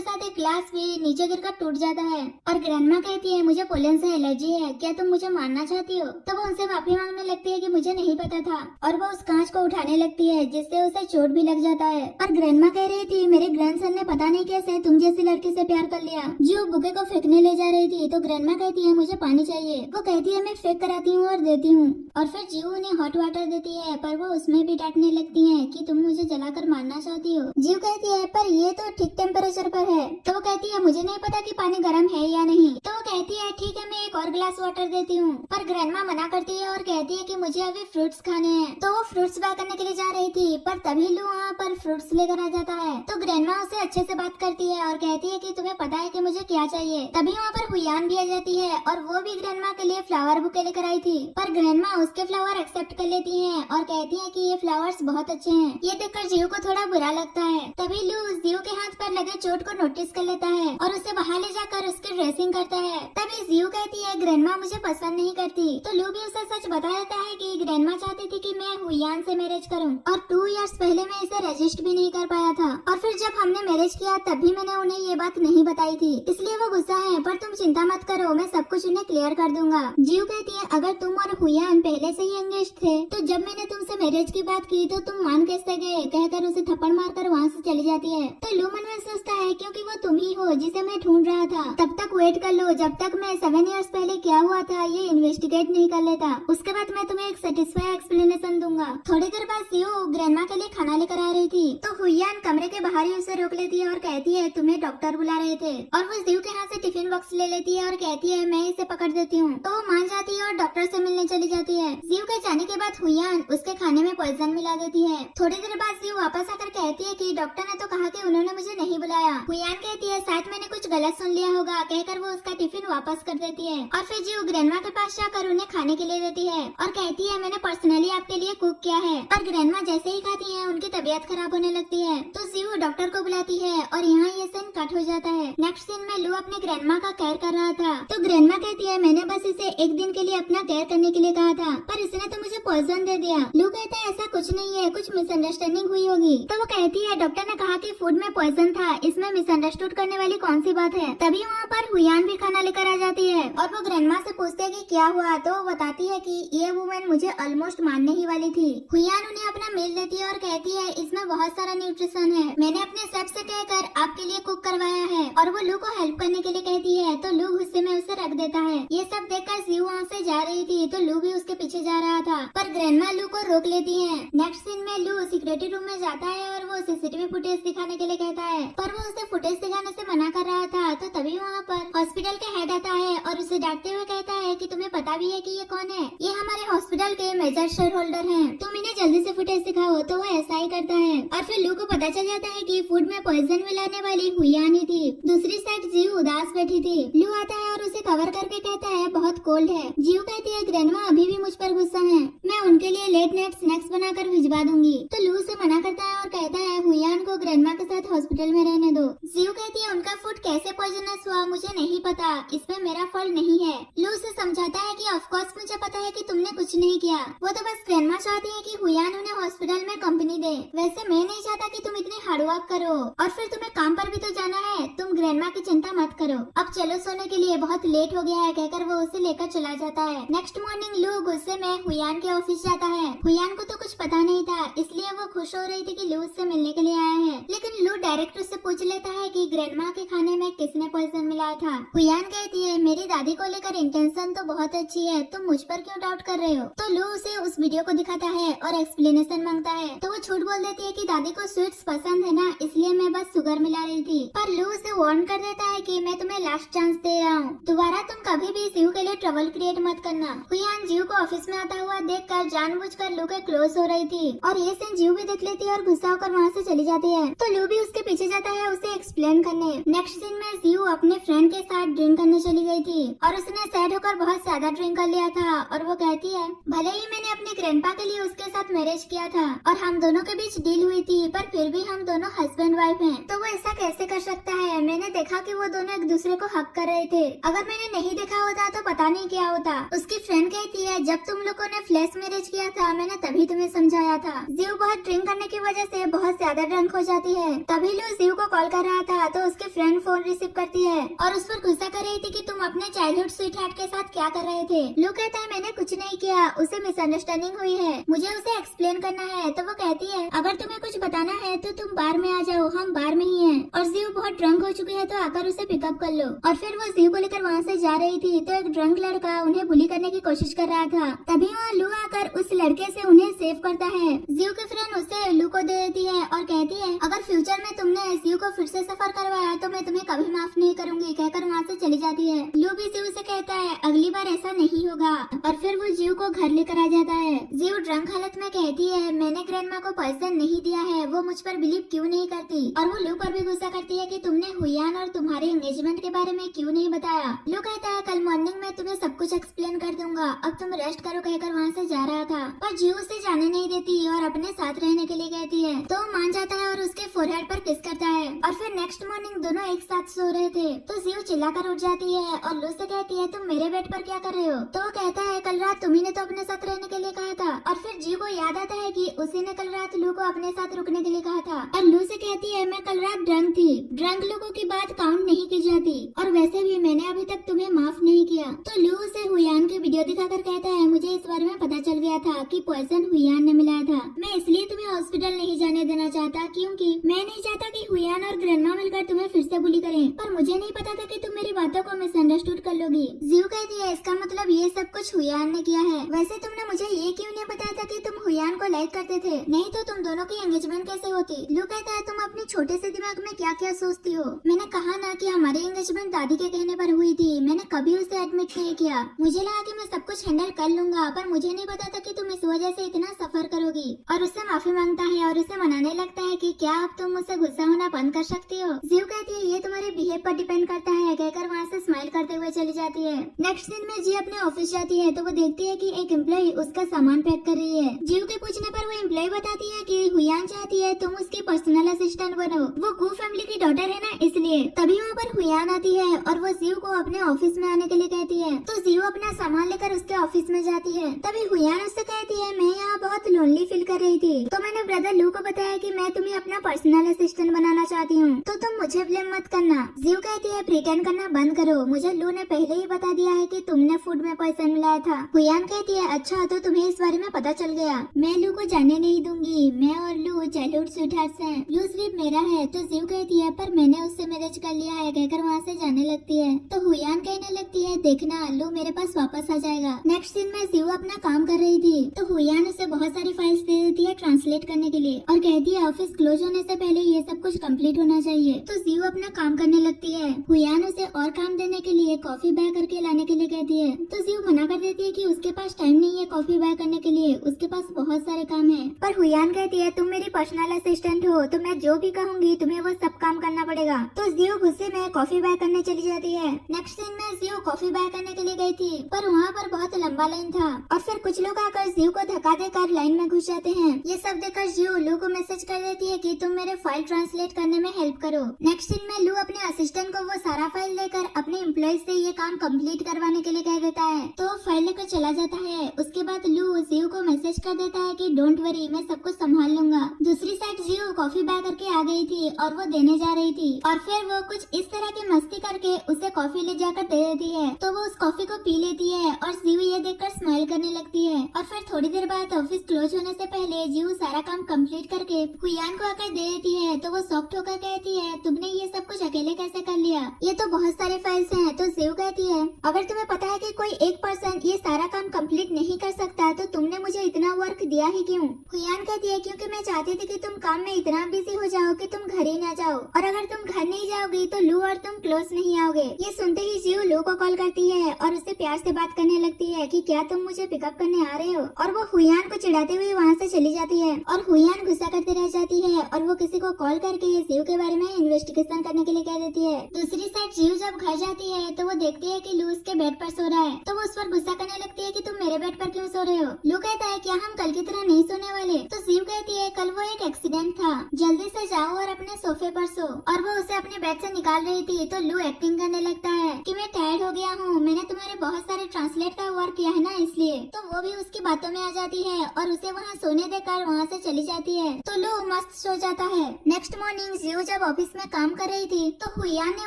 साथ एक ग्लास भी नीचे गिरकर टूट जाता है। और ग्रैंडमा कहती है मुझे पोलन से एलर्जी है, क्या तुम मुझे मारना चाहती हो? तो वो उनसे माफी मांगने लगती है कि मुझे नहीं पता था, और वो उस कांच को उठाने लगती है जिससे उसे चोट भी लग जाता है। और ग्रैंडमा कह रही थी मेरे ग्रैंडसन ने पता नहीं कैसे तुम जैसी लड़की से प्यार कर लिया। जो बुके को फेंकने ले जा रही थी तो ग्रैंडमा कहती है मुझे पानी चाहिए। वो कहती है मैं फेंक कर आती हूँ और देती हूँ। और फिर जीव उन्हें हॉट वाटर देती है, पर वो उसमें भी डांटने लगती है कि तुम मुझे जलाकर मारना चाहती हो। जीव कहती है पर ये तो ठीक टेम्परेचर पर है। तो वो कहती है मुझे नहीं पता कि पानी गर्म है या नहीं। तो वो कहती है ठीक है मैं एक और गिलास वाटर देती हूँ, पर ग्रैंडमा मना करती है और कहती है कि मुझे अभी फ्रूट्स खाने हैं। तो वो फ्रूट्स बाय करने के लिए जा रही थी, पर तभी लू वहाँ पर फ्रूट्स लेकर आ जाता है। तो ग्रैंडमा उसे अच्छे से बात करती है और कहती है कि तुम्हें पता है कि मुझे क्या चाहिए। तभी वहाँ पर हुयान भी आ जाती है और वो भी ग्रैंडमा के लिए फ्लावर बुके लेकर आई थी, पर ग्रैंडमा उसके फ्लावर एक्सेप्ट कर लेती है और कहती है कि ये फ्लावर्स बहुत अच्छे हैं। ये देखकर जीव को थोड़ा बुरा लगता है। तभी लू जीव के हाथ पर लगे चोट को नोटिस कर लेता है और उसे बाहर ले जाकर उसकी ड्रेसिंग करता है। तभी जीव कहती है ग्रैंडमा मुझे पसंद नहीं करती। तो लू भी उसे सच बता देता है कि ग्रैंडमा चाहती थी कि मैं हुयान से मैरिज करूं और 2 इयर्स पहले मैं इसे रजिस्ट भी नहीं कर पाया था, और फिर जब हमने मैरिज किया तब भी मैंने उन्हें ये बात नहीं बताई थी, इसलिए वो गुस्सा है। पर तुम चिंता मत करो, मैं सब कुछ उन्हें क्लियर कर दूंगा। जीव कहती है अगर तुम और हुयान पहले से ही एंगेज थे तो जब मैंने तुमसे मैरिज की बात की तो तुम मान कैसे गए, कहकर उसे थप्पड़ मारकर वहाँ से चली जाती है। तो लू मन में सोचता है क्योंकि वो तुम ही हो जिसे मैं ढूंढ रहा था, तब तक वेट कर लो जब तक मैं 7 इयर्स पहले क्या हुआ था ये इन्वेस्टिगेट नहीं कर लेता, उसके बाद मैं तुम्हें एक सेटिस्फाई एक्सप्लेनेशन दूंगा। थोड़ी देर बाद जीव ग्रैंडमा के लिए खाना लेकर आ रही थी, तो हुयान कमरे के बाहर ही उसे रोक लेती है और कहती है तुम्हें डॉक्टर बुला रहे थे, और वो जीव के हाथ से टिफिन बॉक्स ले लेती है और कहती है मैं इसे पकड़ देती हूँ। तो वो मान जाती है और डॉक्टर से मिलने चली जाती है। जीव के जाने के बाद हुयान उसके खाने में पॉइजन मिला देती है। थोड़ी देर बाद जीव वापस आकर कहती है कि डॉक्टर ने तो कहा कि उन्होंने मुझे नहीं बुलाया। हुयान कहती है शायद मैंने कुछ गलत सुन लिया होगा, कहकर वो उसका टिफिन वापस कर देती है। और फिर जीव ग्रैंडमा के पास जाकर उन्हें खाने के लिए देती है और कहती है मैंने पर्सनली आपके लिए कुक किया है। और ग्रैंडमा जैसे ही खाती है उनकी तबीयत खराब होने लगती है। तो जीव डॉक्टर को बुलाती है और यहाँ ये सीन कट हो जाता है। नेक्स्ट सीन में लू अपने ग्रैंडमा का केयर कर रहा था, तो ग्रैंडमा कहती है मैंने बस इसे एक दिन के लिए अपना केयर करने के लिए कहा था, पर इसने तो मुझे पॉइजन दे दिया। लू कहता है ऐसा कुछ नहीं है, कुछ मिसअंडरस्टैंडिंग हुई होगी। तो वो कहती है डॉक्टर ने कहा कि फूड में पॉइजन था, इसमें मिसअंडरस्टूड करने वाली कौन सी बात है। तभी वहाँ पर हुयान भी खाना लेकर आ जाती है और वो ग्रैंडमा से पूछते है कि क्या हुआ, तो वो बताती है कि ये वुमेन मुझे ऑलमोस्ट मारने ही वाली थी। हुयान उन्हें अपना मील देती है और कहती है इसमें बहुत सारा न्यूट्रिशन है, मैंने अपने शेफ से कहकर आपके लिए कुक करवाया है, और वो लू को हेल्प करने के लिए कहती है। तो लू गुस्से में उसे रख देता है। ये सब देखकर जीव वहाँ से जा रही थी, तो लू भी उसके पीछे जा रहा था, पर ग्रैंडमा लू को रोक लेती है। नेक्स्ट सीन में लू सिक्योरिटी रूम में जाता है और वो सीसीटीवी फुटेज दिखाने के लिए कहता है, पर वो उसे फुटेज दिखाने से मना कर रहा था। तो तभी वहाँ पर हॉस्पिटल के हेड आता है और उसे डांटते हुए कहता है कि तुम्हें पता भी है कि ये कौन है, ये हमारे हॉस्पिटल के मेजर शेयर होल्डर है, तुम इन्हें जल्दी से फुटेज दिखाओ। तो वो ऐसा ही करता है और फिर लू को पता चल जाता है कि फूड में पॉइजन मिलाने वाली हुयान ही थी। दूसरी साइड जीव उदास बैठी थी। लू आता है और उसे कवर करके कहता है बहुत कोल्ड है। जीव कहती है ग्रैंडमा अभी भी मुझ पर गुस्सा है, मैं उनके लिए लेट नाइट स्नैक्स बना कर भिजवा दूंगी। तो लू उसे मना करता है और कहता है हुयान को ग्रैंडमा के साथ हॉस्पिटल में रहने दो। जियो कहती है उनका फूड कैसे पॉइजनस हुआ मुझे नहीं पता, इसमें मेरा फॉल्ट नहीं है। लू उसे समझाता है कि ऑफ कोर्स मुझे पता है कि तुमने कुछ नहीं किया, वो तो बस ग्रैंडमा चाहती है कि हुयान उन्हें हॉस्पिटल में कंपनी दे। वैसे मैं नहीं चाहता कि तुम इतनी हार्डवर्क करो और फिर तुम्हें काम पर भी तो जाना है, तुम ग्रैंडमा की चिंता मत करो। अब चलो सोने के लिए, बहुत लेट हो गया है कहकर वो उसे लेकर चला जाता है। नेक्स्ट मॉर्निंग लू गुस्से में हुयान के ऑफिस जाता है। हुयान को तो कुछ पता नहीं था, इसलिए वो खुश हो रही थी कि लू उससे मिलने के लिए आया है। लेकिन लू डायरेक्ट उससे पूछ लेता है कि ग्रैंडमा के खाने में किसने पॉइजन मिलाया था। हुयान कहती है मेरी दादी को लेकर इंटेंशन तो बहुत अच्छी है, तुम मुझ पर क्यों डाउट कर रहे हो। तो लू उसे उस वीडियो को दिखाता है और एक्सप्लेनेशन मांगता है। तो वो झूठ बोल देती है कि दादी को स्वीट्स पसंद है ना, इसलिए मैं बस शुगर मिला रही थी। पर लू उसे वार्न कर देता है कि मैं तुम्हें लास्ट चांस दे रहा हूँ, दोबारा तुम कभी भी जीव के लिए ट्रबल क्रिएट मत करना। हुयान जीव को ऑफिस में आता हुआ देखकर जानबूझकर लू के क्लोज हो रही थी और ये सीन जीव भी देख लेती है और गुस्सा होकर वहाँ से चली जाती है। तो लू भी उसके पीछे जाता है उसे एक्सप्लेन करने। नेक्स्ट सीन में जीव अपने फ्रेंड के साथ ड्रिंक करने चली गई थी और उसने सैड होकर बहुत ज्यादा ड्रिंक कर लिया था और वो कहती है भले ही मैंने अपने ग्रैंडपा के लिए उसके साथ मैरिज किया था और हम दोनों के बीच डील हुई थी, पर फिर भी हम दोनों हस्बैंड वाइफ हैं, तो वो ऐसा कैसे कर सकता है। मैंने देखा कि वो दोनों एक दूसरे को हक कर रहे थे, अगर मैंने नहीं देखा होता तो पता नहीं क्या होता। उसकी फ्रेंड कहती है जब तुम लोगों ने फ्लैश मैरिज किया था मैंने तभी तुम्हें समझाया था। जीव बहुत ड्रिंक करने की वजह से बहुत ज्यादा ड्रंक हो जाती है। तभी लू जीव को कॉल कर रहा था तो उसके फ्रेंड फोन रिसीव करती है और उस पर गुस्सा कर रही थी कि तुम अपने चाइल्डहुड स्वीट हार्ट के साथ क्या कर रहे थे। लू कहता है मैंने कुछ नहीं किया, उसे मिसअंडरस्टैंडिंग हुई है, मुझे उसे एक्सप्लेन करना है। तो वो कहती है अगर तुम्हें कुछ बताना है तो तुम बार में आ जाओ, हम बार में ही हैं। और जीव बहुत ड्रंक हो चुकी है तो आकर उसे पिकअप कर लो। और फिर वो जीव को लेकर वहाँ से जा रही थी तो एक ड्रंक लड़का उन्हें बुली करने की कोशिश कर रहा था। तभी वहाँ लू आकर उस लड़के से उन्हें सेव करता है। जीव की फ्रेंड उसे लू को दे देती है और कहती है अगर फ्यूचर में तुमने जीव को फिर से सफर करवाया तो मैं तुम्हें कभी माफ नहीं करूंगी, कहकर वहाँ से चली जाती है। लू भी जीव से कहता है अगली बार ऐसा नहीं होगा और फिर वो जीव को घर लेकर आ जाता है। जीव ड्रंक हालत में कहती है मैंने ग्रैंडमा को पॉइजन नहीं दिया है, वो मुझ पर बिलीव क्यों नहीं करती। और वो लू पर भी गुस्सा करती है कि तुमने हुयान और तुम्हारे एंगेजमेंट के बारे में क्यों नहीं बताया। लू कहता है कल मॉर्निंग में तुम्हें सब कुछ एक्सप्लेन कर दूंगा, अब तुम रेस्ट करो, कहकर वहाँ से जा रहा था। पर जीव उसे जाने नहीं देती और अपने साथ रहने के लिए कहती है तो मान जाता है और उसके फोरहेड पर किस करता है। और फिर नेक्स्ट मॉर्निंग दोनों एक साथ सो रहे थे तो जीव चिल्लाकर उठ जाती है और लू से कहती है तुम मेरे बेड पर क्या कर रहे हो। तो वो कहता है कल रात तुम्ही ने तो अपने साथ रहने के लिए कहा था। और फिर जीव को याद आता है कि उसी ने कल रात लू को अपने साथ रुकने के लिए कहा था। और लू से कहती है मैं कल रात ड्रंक थी, ड्रंक लोगों की बात काउंट नहीं की जाती और वैसे भी मैंने अभी तक तुम्हें माफ नहीं किया। तो लू उसे हुयान की वीडियो दिखाकर कहता है मुझे इस बारे में पता चल गया था कि पॉइजन हुयान ने मिलाया था, मैं इसलिए तुम्हें हॉस्पिटल नहीं जाने देना चाहता क्योंकि मैं नहीं चाहता कि हुयान और ग्रैंडमा मिलकर तुम्हें फिर से बुली करें। पर मुझे नहीं पता था कि तुम मेरी बातों को मिसअंडरस्टूड कर लोगी। जीव कहती है इसका मतलब ये सब कुछ हुयान ने किया है। वैसे तुमने मुझे ये क्यों नहीं बताया था कि तुम हुयान को लाइक करते थे, नहीं तो तुम दोनों की एंगेजमेंट कैसे होती। लू कहता है तुम अपने छोटे से दिमाग में क्या क्या सोचती हो, मैंने कहा ना कि हमारी एंगेजमेंट दादी के कहने पर हुई थी, मैंने कभी उसे एडमिट नहीं किया। मुझे लगा कि मैं सब कुछ हैंडल कर लूंगा, पर मुझे नहीं पता था कि तुम इस वजह से इतना सफर करोगी। और उससे माफी मांगता है और उसे मनाने लगता है कि क्या अब तुम मुझसे गुस्सा होना बंद कर सकती हो। जीव कहती है ये तुम्हारे बिहेव पर डिपेंड करता है, कहकर वहाँ से स्माइल करते हुए चली जाती है। नेक्स्ट दिन में जी अपने ऑफिस जाती है तो वो देखती है कि एक एम्प्लॉय उसका सामान पैक कर रही है। जीव के पूछने पर वो एम्प्लॉय बताती है कि हुयान चाहती है तुम उसकी पर्सनल असिस्टेंट बनो, वो गू फैमिली की डॉटर है ना इसलिए। तभी वहाँ पर हुयान आती है और वो जीव को अपने ऑफिस में आने के लिए कहती है। तो जीव अपना सामान लेकर उसके ऑफिस में जाती है। तभी हुयान उससे कहती है मैं यहाँ बहुत लोनली फील कर रही थी तो मैंने ब्रदर लू को बताया कि मैं तुम्हें अपना पर्सनल असिस्टेंट बनाना चाहती हूँ, तो तुम मुझे ब्लेम मत करना। जीव कहती है प्रिटेंड करना बंद करो, मुझे लू ने पहले ही बता दिया है कि तुमने फूड में पॉइजन मिलाया था। हुयान कहती है अच्छा तो तुम्हें इस बारे में पता चल गया, मैं लू को जाने नहीं दूंगी, मैं और लू चाइल्डहुड स्वीटहार्ट्स हैं, लू सिर्फ मेरा है। तो जीव कहती है पर मैंने उससे मैरिज कर लिया है, कहकर वहाँ से जाने लगती है। तो हुयान कहने लगती है देखना लू मेरे पास वापस आ जाएगा। नेक्स्ट दिन में जीव अपना काम कर रही थी तो हुयान उसे बहुत सारी फाइल्स दे देती है ट्रांसलेट करने के लिए और कहती है ऑफिस क्लोज होने से पहले ये सब कुछ कंप्लीट होना चाहिए। तो जीव अपना काम करने लगती है। हुयान उसे और काम देने के लिए कॉफी बाय करके लाने के लिए कहती है तो जीव मना कर देती है कि उसके पास टाइम नहीं है कॉफी बाय करने के लिए, उसके पास बहुत सारे काम है। पर हुयान कहती है तुम मेरी पर्सनल असिस्टेंट हो तो मैं जो भी कहूँगी तुम्हें वो सब काम करना पड़ेगा। तो जियो गुस्से में कॉफी बाय करने चली जाती है। नेक्स्ट सीन में जियो कॉफी बाय करने के लिए गई थी पर वहाँ पर बहुत लंबा लाइन था और फिर कुछ लोग आकर जियो को धक्का देकर लाइन में घुस जाते हैं। ये सब देखकर जियो लू को मैसेज कर देती है कि तुम मेरे फाइल ट्रांसलेट करने में हेल्प करो। नेक्स्ट सीन में लू अपने असिस्टेंट को वो सारा फाइल देकर अपने एम्प्लॉय से ये काम कंप्लीट करवाने के लिए कह देता है तो फाइल लेकर चला जाता है। उसके बाद लू जियो को मैसेज कर देता है कि डोंट वरी मैं सब कुछ संभाल लूंगा। दूसरी साइड जियो कॉफी बाय करके आ गई थी और वो देने जा रही थी और फिर वो कुछ इस तरह की मस्ती करके उसे कॉफी ले जाकर दे देती है तो वो उस कॉफी को पी लेती है और जियो ये देखकर स्माइल करने लगती है। और फिर थोड़ी देर बाद ऑफिस क्लोज होने से पहले जियो सारा काम कंप्लीट करके हुयान को आकर दे देती है तो वो शॉक्ड होकर कहती है तुमने ये सब कुछ अकेले कैसे कर लिया, ये तो बहुत सारे फाइल्स हैं। तो जियो कहती है अगर तुम्हें पता है कि कोई एक पर्सन ये सारा काम कंप्लीट नहीं कर सकता तो तुमने मुझे इतना वर्क दिया ही क्यों। हुयान कहती है क्योंकि मैं चाहती थी कि तुम काम में इतना बिजी हो जाओ कि तुम घर ही ना जाओ और अगर तुम घर नहीं जाओगी तो लू और तुम क्लोज नहीं आओगे। ये सुनते ही जियो लू को कॉल करती है और उससे प्यार से बात करने लगती है कि क्या तुम मुझे पिकअप करने आ रहे हो और वो हुयान को चिढ़ाते हुए वहाँ से चली जाती है और हुयान गुस्सा करते रह जाती है और वो किसी को कॉल करके जियो के बारे में इन्वेस्टिगेशन करने के लिए कह देती है। दूसरी साइड जियो जब घर जाती है तो वो देखती है कि लू उसके बेड पर सो रहा है तो वो उस पर गुस्सा करने लगती है कि तुम मेरे बेड पर क्यों सो रहे हो। लू कहता है क्या हम कल की तरह नहीं सोने वाले। तो जियो कहती है कल वो एक एक्सीडेंट था, जल्दी से जाओ और अपने सोफे पर सो। और वो उसे अपने बेड से निकाल रही थी तो लू एक्टिंग करने लगता है कि मैं टायर्ड हो गया हूँ, मैंने तुम्हारे बहुत सारे ट्रांसलेट का वर्क किया है ना इसलिए। तो वो भी उसकी बातों में आ जाती है और उसे वहाँ सोने देकर वहाँ से चली जाती है तो लू मस्त सो जाता है। नेक्स्ट मॉर्निंग जियो जब ऑफिस में काम कर रही थी तो हुयान ने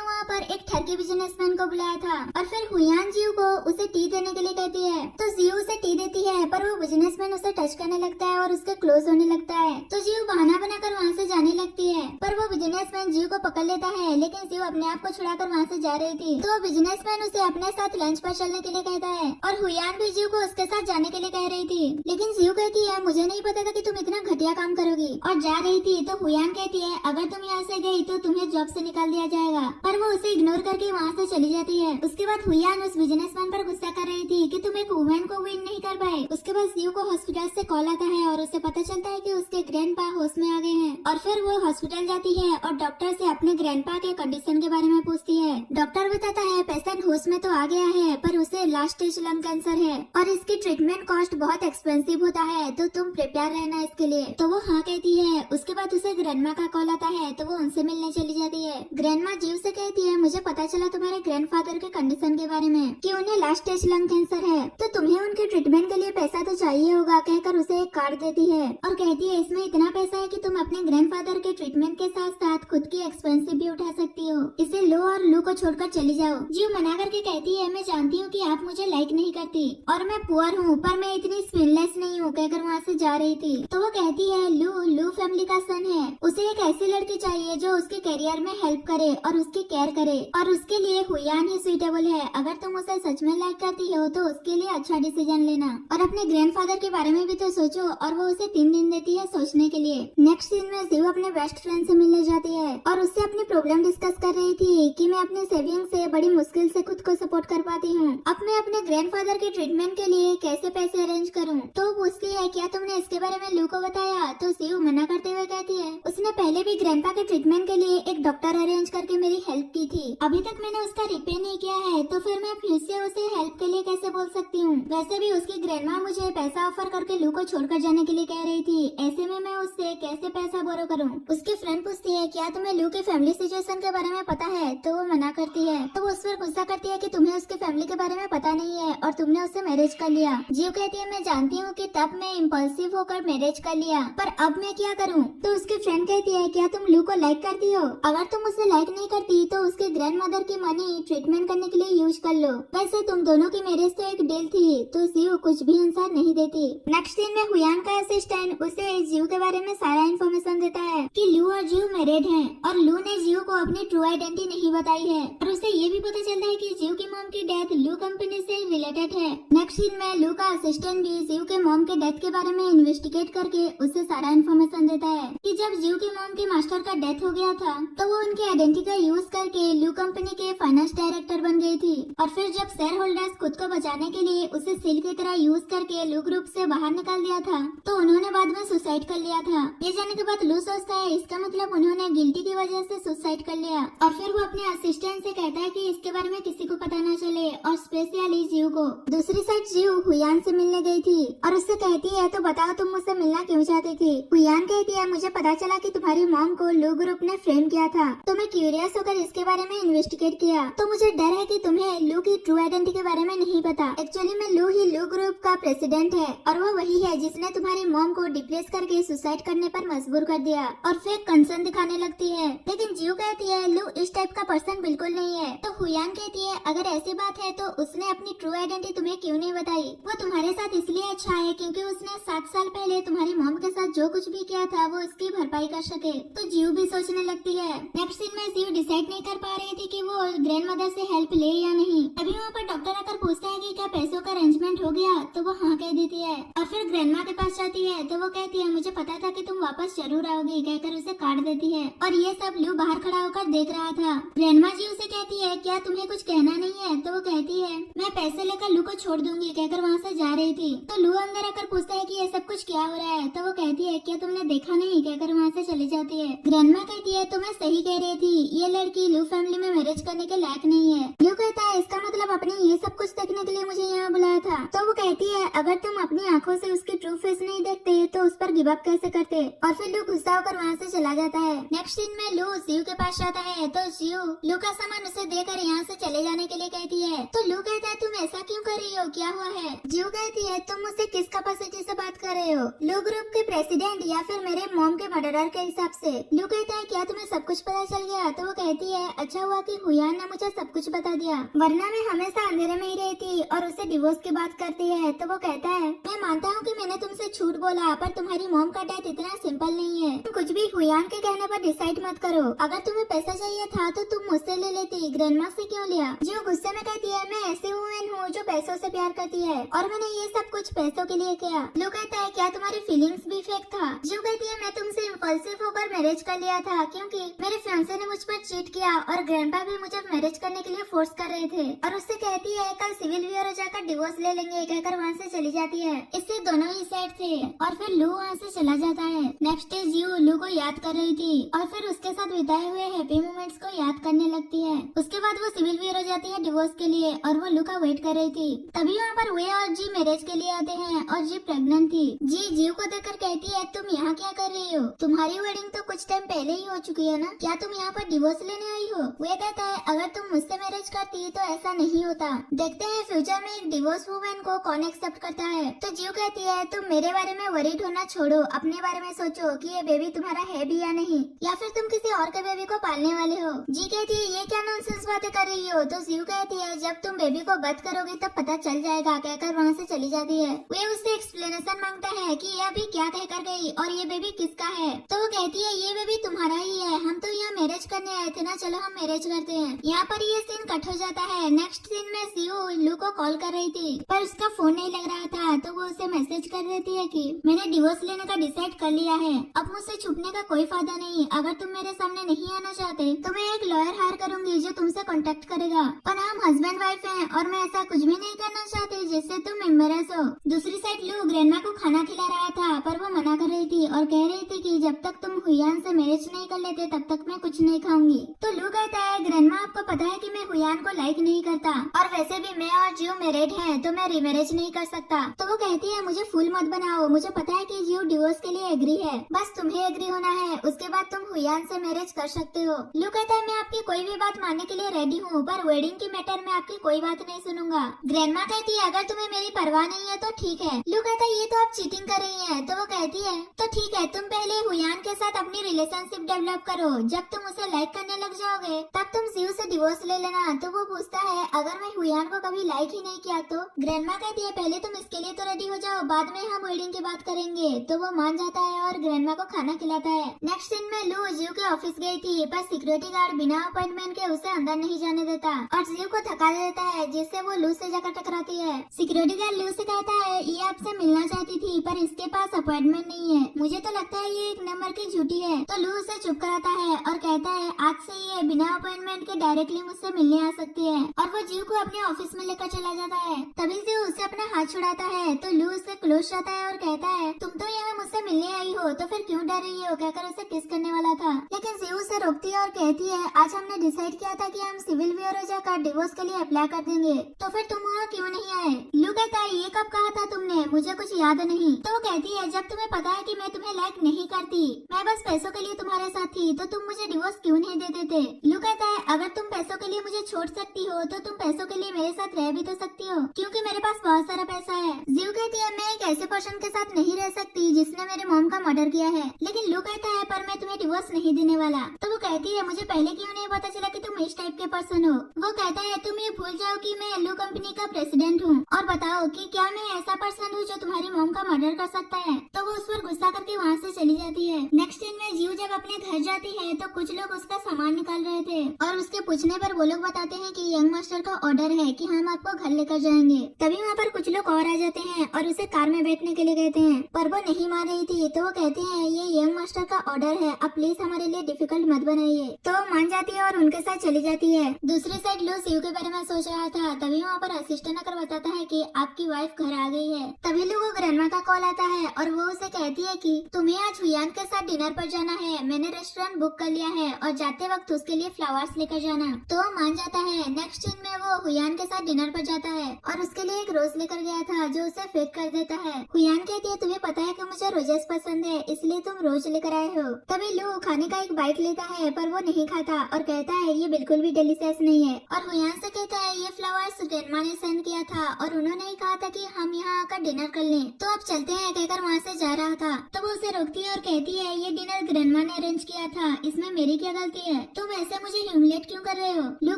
वहाँ पर एक ठगी बिजनेसमैन को बुलाया था और फिर हुयान जियो को उसे टी देने के लिए कहती है तो जियो उसे टी देती है पर वो बिजनेसमैन उसे टच करने लगता है और उसके क्लोज होने लगता है तो जियो बहाना बनाकर वहाँ से जाने लगती है पर वो बिजनेसमैन जियो को पकड़ लेता है लेकिन जियो अपने आप को छुड़ाकर वहाँ से जा रही थी तो बिजनेसमैन उसे अपने साथ लंच पर चलने के लिए कहता है और हुयान भी जियो को उसके साथ जाने के लिए कह रही थी लेकिन जियो कहती है मुझे नहीं पता था कि तुम इतना घटिया काम करोगी और जा रही थी तो हुयान कहती है अगर तुम यहाँ से गई तो तुम्हें जॉब से निकाल दिया जाएगा पर वो उसे इग्नोर करके वहाँ से चली जाती है। उसके बाद हुयान उस बिजनेसमैन पर गुस्सा कर रही थी कि तुम एक वुमेन को विन नहीं कर पाए। उसके बाद जियो को हॉस्पिटल से कॉल आता है और उसे पता चलता है कि उसके ग्रैंडपा होश में आ गए हैं और फिर वो हॉस्पिटल जाती है और डॉक्टर से अपने ग्रैंडपा के कंडीशन के बारे में पूछती है। डॉक्टर बताता है पेशेंट होश में तो आ गया है पर उसे लास्ट स्टेज लंग कैंसर है और इसकी ट्रीटमेंट कॉस्ट बहुत एक्सपेंसिव होता है तो तुम प्रिपेयर रहना इसके लिए। तो वो हाँ कहती है। उसके बाद उसे ग्रैंडमा का कॉल आता है तो वो उनसे मिलने चली जाती है। ग्रैंडमा जियो से कहती है मुझे पता चला तुम्हारे ग्रैंडफादर के कंडीशन के बारे में कि उन्हें लास्ट स्टेज लंग कैंसर है तो तुम्हें उनके ट्रीटमेंट के लिए पैसा तो चाहिए होगा कहकर उसे एक कार्ड देती है और कहती है इसमें इतना पैसा है कि तुम अपने ग्रैंडफादर के ट्रीटमेंट के साथ साथ खुद की एक्सपेंसिव भी उठा सकती हो, इसे लो और लू को छोड़कर चली जाओ। जियो मना करके कहती है मैं जानती हूँ कि आप मुझे लाइक नहीं करती और मैं पुअर हूँ पर मैं इतनी स्पिनलेस नहीं हूँ कहकर वहाँ से जा रही थी। तो वो कहती है लू फैमिली का सन है, उसे एक ऐसी लड़की चाहिए जो उसके करियर में हेल्प करे और उसकी केयर करे और उसके लिए हुयान ही सुइटेबल है। अगर तुम उसे सच में लाइक करती हो तो उसके लिए अच्छा डिसीजन लेना और अपने ग्रैंडफादर के बारे में भी तो सोचो। और वो उसे 3 दिन देती है सोचने के लिए। नेक्स्ट सीन में जियो अपने बेस्ट फ्रेंड से मिलने जाती है और उससे अपनी प्रॉब्लम डिस्कस कर रही थी कि मैं अपने सेविंग से बड़ी मुश्किल से खुद को सपोर्ट कर पाती हूँ, अब मैं अपने ग्रैंडफादर के ट्रीटमेंट के लिए कैसे पैसे अरेंज करूँ। तो पूछती है क्या तुमने इसके बारे में लू को बताया। तो जियो मना करते हुए कहती है उसने पहले भी ग्रैंडपा के ट्रीटमेंट के लिए एक डॉक्टर अरेंज करके मेरी हेल्प की थी, अभी तक मैंने उसका रिपे नहीं किया है तो फिर मैं फिर से उसे हेल्प के लिए कैसे बोल सकती हूँ। वैसे भी उसकी ग्रैंडमा मुझे पैसा ऑफर करके लू को छोड़कर जाने के लिए कह रही थी, ऐसे में मैं उससे कैसे पैसा बोरो करूँ। उसकी फ्रेंड पूछती है क्या तुम्हें लू के फैमिली सिचुएशन के बारे में पता है। तो वो मना करती है तो वो उस पर गुस्सा करती है कि तुम्हें उसके फैमिली के बारे में पता नहीं है और तुमने उससे मैरिज कर लिया। जियो कहती है मैं जानती हूँ कि तब मैं इम्पल्सिव होकर मैरिज कर लिया पर अब मैं क्या करूँ। तो उसकी फ्रेंड कहती है क्या तुम लू को लाइक करती हो, अगर तुम उसे लाइक नहीं करती तो उसके ग्रैंड मदर की मनी ट्रीटमेंट करने के लिए यूज कर लो। वैसे तुम दोनों की मैरिज तो एक डील थी तो जियो कुछ भी आंसर नहीं देती। नेक्स्ट सीन में हुयान का असिस्टेंट उसे जियो के बारे में सारा इन्फॉर्मेशन देता है कि लू और जियो मैरिड हैं और लू ने जियो को अपनी ट्रू आइडेंटिटी नहीं बताई है और उसे ये भी पता चलता है कि जियो की मॉम की डेथ लू कंपनी से रिलेटेड है। नेक्स्ट सीन में लू का असिस्टेंट भी जियो के मॉम के डेथ के बारे में इन्वेस्टिगेट करके उसे सारा इन्फॉर्मेशन देता है कि जब जियो की मॉम के मास्टर का डेथ हो गया था तो वो उनके आइडेंटिटी का यूज करके लू कंपनी के फाइनेंस डायरेक्टर बन गई थी और फिर जब शेयर होल्डर्स खुद को बचाने के लिए उसे सील की तरह यूज करके लू ग्रुप से बाहर निकाल दिया था तो उन्होंने बाद में सुसाइड कर लिया था। ये जाने के बाद लू सोचता है इसका मतलब उन्होंने गिल्टी की वजह से सुसाइड कर लिया, और फिर वो अपने असिस्टेंट से कहता है कि इसके बारे में किसी को पता न चले, और स्पेशली जीव को। दूसरी साइड जीव हुयान से मिलने गई थी और उससे कहती है तो बताओ तुम मुझसे मिलना क्यों चाहती थी। हुयान कहती है मुझे पता चला कि तुम्हारी मॉम को लू ग्रुप ने फ्रेम किया था, तो मैं क्यूरियस होकर इसके बारे में इन्वेस्टिगेट किया, तो मुझे डर है कि तुम्हें लू की ट्रू आइडेंटिटी के बारे में नहीं पता। एक्चुअली में लू ही लू ग्रुप का प्रेसिडेंट है, और वो वही है जिसने तुम्हारी मॉम को डिप्रेस करके सुसाइड करने पर मजबूर कर दिया, और फेक कंसर्न दिखाने लगती है। लेकिन जीव कहती है लू इस टाइप का पर्सन बिल्कुल नहीं है। तो हुयान कहती है अगर ऐसी बात है तो उसने अपनी ट्रू आइडेंटिटी तुम्हें क्यों नहीं बताई। वो तुम्हारे साथ इसलिए अच्छा है क्योंकि उसने 7 साल पहले तुम्हारी मॉम के साथ जो कुछ भी किया था वो इसकी भरपाई कर सके। तो जीव भी सोचने लगती है। नेक्स्ट सीन में जीव डिसाइड नहीं कर पा रही थी कि वो ग्रैंड मदर से हेल्प ले या नहीं। अभी वहाँ पर डॉक्टर आकर पूछता है कि क्या पैसों का अरेंजमेंट हो गया, तो वो हाँ कह देती है, और फिर ग्रैंडमा के पास जाती है तो वो कहती है मुझे पता था कि तुम वापस जरूर आओगी, कहकर उसे काट देती है। और ये सब लू बाहर खड़ा होकर देख रहा था। ग्रैंडमा जी उसे कहती है क्या तुम्हें कुछ कहना नहीं है, तो वो कहती है मैं पैसे लेकर लू को छोड़ दूंगी, कहकर वहाँ से जा रही थी। तो लू अंदर आकर पूछता है कि ये सब कुछ क्या हो रहा है, तो वो कहती है क्या तुमने देखा नहीं, कहकर वहाँ से चली जाती है। ग्रैंडमा कहती है तो मैं सही कह रही थी, ये लड़की लू फैमिली में मैरिज करने के लायक नहीं है। लू कहता है इसका मतलब अपने ये सब कुछ देखने के लिए मुझे यहाँ बुलाया था। तो वो कहती है अगर तुम अपनी आंखों से उसकी ट्रू फेस नहीं देखते तो उस पर गिव अप कैसे करते, और फिर लू गुस्सा होकर वहाँ से चला जाता है। नेक्स्ट सीन में लू जीव के पास जाता है तो जीव लू का सामान उसे देकर यहाँ से चले जाने के लिए कहती है। तो लू कहता है तुम ऐसा क्यों कर रही हो, क्या हुआ है। जीव कहती है तुम मुझसे किस कैपेसिटी से बात कर रहे हो, लू ग्रुप के प्रेसिडेंट या फिर मेरे मॉम के मर्डरर के हिसाब से। लू कहता है क्या तुम्हें सब कुछ पता चल गया, तो वो कहती है अच्छा हुआ कि हुयान ने मुझे सब कुछ बता दिया, वरना मैं हमेशा अंधेरे में ही रहती और उससे डिवोर्स की बात करती है। तो वो कहता है मैं मानता हूँ कि मैंने तुमसे झूठ बोला, पर तुम्हारी मॉम का डेथ इतना सिंपल नहीं है। तुम कुछ भी हुयान के कहने पर डिसाइड मत करो। अगर तुम्हें पैसा चाहिए था तो तुम मुझसे ले लेती, ग्रैंडमा से क्यों लिया। जो गुस्से में कहती है मैं ऐसी वुमेन हूँ जो पैसों से प्यार करती है, और मैंने ये सब कुछ पैसों के लिए किया। लू कहता है क्या तुम्हारी फीलिंग्स भी फेक था। जो कहती है मैं तुमसे इम्पल्सिव होकर मैरिज कर लिया था क्योंकि मेरे फियांसे ने मुझ पर चीट किया, और ग्रैंडपा भी मुझे मैरिज करने के लिए फोर्स कर रहे थे। और उससे कहती है कल सिविल ब्यूरो जाकर डिवोर्स ले लेंगे, कहकर वहाँ से चली जाती है। इससे दोनों ही सेट थे, और फिर लू वहाँ से चला जाता है। नेक्स्ट डे जीव लू को याद कर रही थी, और फिर उसके साथ बिताए हुए हैप्पी मोमेंट्स को याद करने लगती है। उसके बाद वो सिविल ब्यूरो जाती है डिवोर्स के लिए, और वो लू का वेट कर रही थी। तभी वहाँ पर वे और जी मैरिज के लिए आते हैं, और जी प्रेग्नेंट थी। जी जीव को देखकर कहती है तुम यहाँ क्या कर रही हो, तुम्हारी वेडिंग तो कुछ टाइम पहले ही हो चुकी है ना, क्या तुम यहाँ पर डिवोर्स लेने आई हो। वे कहता है अगर तुम मुझसे मैरिज करती तो ऐसा नहीं होता, देखते हैं फ्यूचर में एक डिवोर्स वुमेन को कौन एक्सेप्ट करता है। तो जीव कहती है तुम मेरे बारे में वरीड होना छोड़ो, अपने बारे में सोचो कि ये बेबी तुम्हारा है भी या नहीं, या फिर तुम किसी और के बेबी को पालने वाले हो। जी कहती है ये क्या नॉनसेंस बातें कर रही हो। तो जीव कहती है जब तुम बेबी को बर्थ करोगी तब पता चल जाएगा, कहकर वहाँ से चली जाती है। वे उससे एक्सप्लेनेशन मांगता है कि ये अभी क्या कहकर गई और ये बेबी किसका है। तो वो कहती है ये बेबी तुम्हारा ही है, हम तो यहाँ मैरिज करने आए थे ना, चलो हम मैरिज करते हैं। यहाँ पर ये सीन कट हो जाता है। नेक्स्ट सीन में जीव लू को कॉल कर रही थी पर उसका फोन नहीं लग रहा था, तो वो उसे मैसेज कर देती है कि मैंने डिवोर्स लेने का डिसाइड कर लिया है, अब मुझसे छुपने का कोई फायदा नहीं। अगर तुम मेरे सामने नहीं आना चाहते तो मैं एक लॉयर हायर करूंगी जो तुमसे कांटेक्ट करेगा, पर हम हस्बैंड वाइफ हैं और मैं ऐसा कुछ भी नहीं करना चाहती जिससे तुम एम्बेरस हो। दूसरी साइड लू ग्रैंडमा को खाना खिला रहा था, पर वो मना कर रही थी और कह रही थी कि जब तक तुम हुयान से मैरिज नहीं कर लेते तब तक मैं कुछ नहीं खाऊंगी। तो लू कहता है ग्रैंडमा आपको पता है कि मैं हुयान को लाइक नहीं करता, और वैसे भी मैं और जीव मैरिड है तो मैं रीमैरिज नहीं कर सकता। तो वो कहती है मुझे फूल मत बनाओ, मुझे पता है कि जीव डिवोर्स के लिए एग्री है, बस तुम्हें एग्री होना है, उसके बाद तुम हुयान से मैरिज कर सकते हो। लू कहता है मैं आपकी कोई भी बात मानने के लिए रेडी हूँ, पर वेडिंग की मैटर में आपकी कोई बात नहीं सुनूंगा। ग्रैंडमा कहती है अगर तुम्हें मेरी परवाह नहीं है तो ठीक है। लू कहता है ये तो आप चीटिंग कर रही है। तो वो कहती है तो ठीक है, तुम पहले हुयान के साथ अपनी रिलेशनशिप डेवलप करो, जब तुम उसे लाइक करने लग जाओगे तब तुम जीव से डिवोर्स ले लेना। तो वो पूछता है अगर मैं हुयान को कभी लाइक ही नहीं किया तो। ग्रैंडमा कहती है पहले तुम इसके लिए तो रेडी हो जाओ, बाद में हम वेडिंग की बात करेंगे। तो वो मान जाता है और ग्रैंडमा को खाना खिलाता है। नेक्स्ट सीन में लू जीव के ऑफिस गई थी, पर सिक्योरिटी गार्ड बिना अपॉइंटमेंट के उसे अंदर नहीं जाने देता और जीव को थका देता है, जिससे वो लू से जाकर टकराती है। सिक्योरिटी गार्ड लू से कहता है ये आपसे मिलना चाहती थी पर इसके पास अपॉइंटमेंट नहीं है, मुझे तो लगता है ये एक नंबर की झूठी है। तो लू उसे चुप कराता है और कहता है आज से ये बिना अपॉइंटमेंट के डायरेक्टली मुझसे मिलने आ सकती है, और वो जीव को अपने ऑफिस में लेकर चला जाता है। तभी जीव उसे अपना हाथ छुड़ाता है तो लू उससे क्लोज जाता है और कहता है तुम तो यहाँ मुझसे मिलने आई हो तो फिर क्यों डर रही हो, कहकर उसे किस करने वाला था। लेकिन जीव उसे रोकती है और कहती है आज हमने डिसाइड किया था कि हम सिविल ब्यूरो जाकर डिवोर्स के लिए अप्लाई कर देंगे, तो फिर तुम वहाँ क्यों नहीं आए। लू कहता है ये कब कहा था तुमने, मुझे कुछ याद नहीं। तो वो कहती है जब तुम्हें पता है कि मैं तुम्हें लाइक नहीं करती, मैं बस पैसों के लिए तुम्हारे साथ थी, तो तुम मुझे डिवोर्स क्यों नहीं दे देते। लू कहता है अगर तुम पैसों के लिए मुझे छोड़ सकती हो तो तुम पैसों के लिए मेरे साथ रह भी तो सकती हो, क्योंकि मेरे पास बहुत सारा पैसा है। जीव कहती है मैं एक ऐसे पर्सन के साथ नहीं रह सकती जिसने मेरे मॉम का मर्डर किया है। लेकिन लू कहता है पर मैं तुम्हें डिवोर्स नहीं देने वाला। तो वो कहती है मुझे पहले क्यों नहीं पता चला कि तुम इस टाइप के पर्सन हो। वो कहता है तुम ये भूल जाओ कि मैं लू कंपनी का प्रेसिडेंट हूँ, और बताओ कि क्या मैं ऐसा पर्सन हूँ जो तुम्हारी मॉम का मर्डर कर सकता है। तो वो उस पर गुस्सा करके वहाँ से चली जाती है। नेक्स्ट दिन में जीव जब अपने घर जाती है तो कुछ लोग उसका सामान निकाल रहे थे, और उसके पूछने पर वो लोग बताते हैं कि यंग मास्टर का ऑर्डर है कि हम आपको घर लेकर जाएंगे। तभी वहाँ पर कुछ लोग और आ जाते हैं और उसे कार में बैठने के लिए कहते हैं, पर वो नहीं मान रही थी। तो वो कहते हैं ये यंग मास्टर का ऑर्डर है, अब प्लीज हमारे लिए डिफिकल्ट मत बनाइए। तो वो मान जाती है और उनके साथ चली जाती है। दूसरी साइड लू शिव के बारे में सोच रहा था, तभी वहाँ पर असिस्टेंट आकर बताता है कि आपकी वाइफ घर आ गई है। तभी लू को ग्रैंडमा का कॉल आता है और वो उसे कहती है कि तुम्हें आज हुयान के साथ डिनर पर जाना है, मैंने रेस्टोरेंट बुक कर लिया है और जाते वक्त उसके लिए फ्लावर्स लेकर जाना। तो वो मान जाता है। नेक्स्ट दिन में वो हुयान के साथ डिनर पर जाता है और उसके लिए एक रोज लेकर गया था जो उसे फेंक कर देता है। हुयान कहती है तुम्हें पता है कि मुझे रोजेस पसंद है, इसलिए तुम रोज लेकर आए हो। तभी लू खाने का एक बाइट लेता है पर वो नहीं खाता और कहता है ये बिल्कुल भी डिलीशियस नहीं है, और हुयान से कहता है ये फ्लावर्स ग्रैंडमा ने सेंड किया था और उन्होंने ही कहा था कि हम यहाँ आकर डिनर कर लें, तो अब चलते हैं कहकर वहाँ से जा रहा था। तो वो उसे रोकती है और कहती है ये डिनर ग्रैंडमा ने अरेंज किया था, इसमें मेरी क्या गलती है, तुम ऐसे मुझे ह्यूमिलेट क्यों कर रहे हो। लू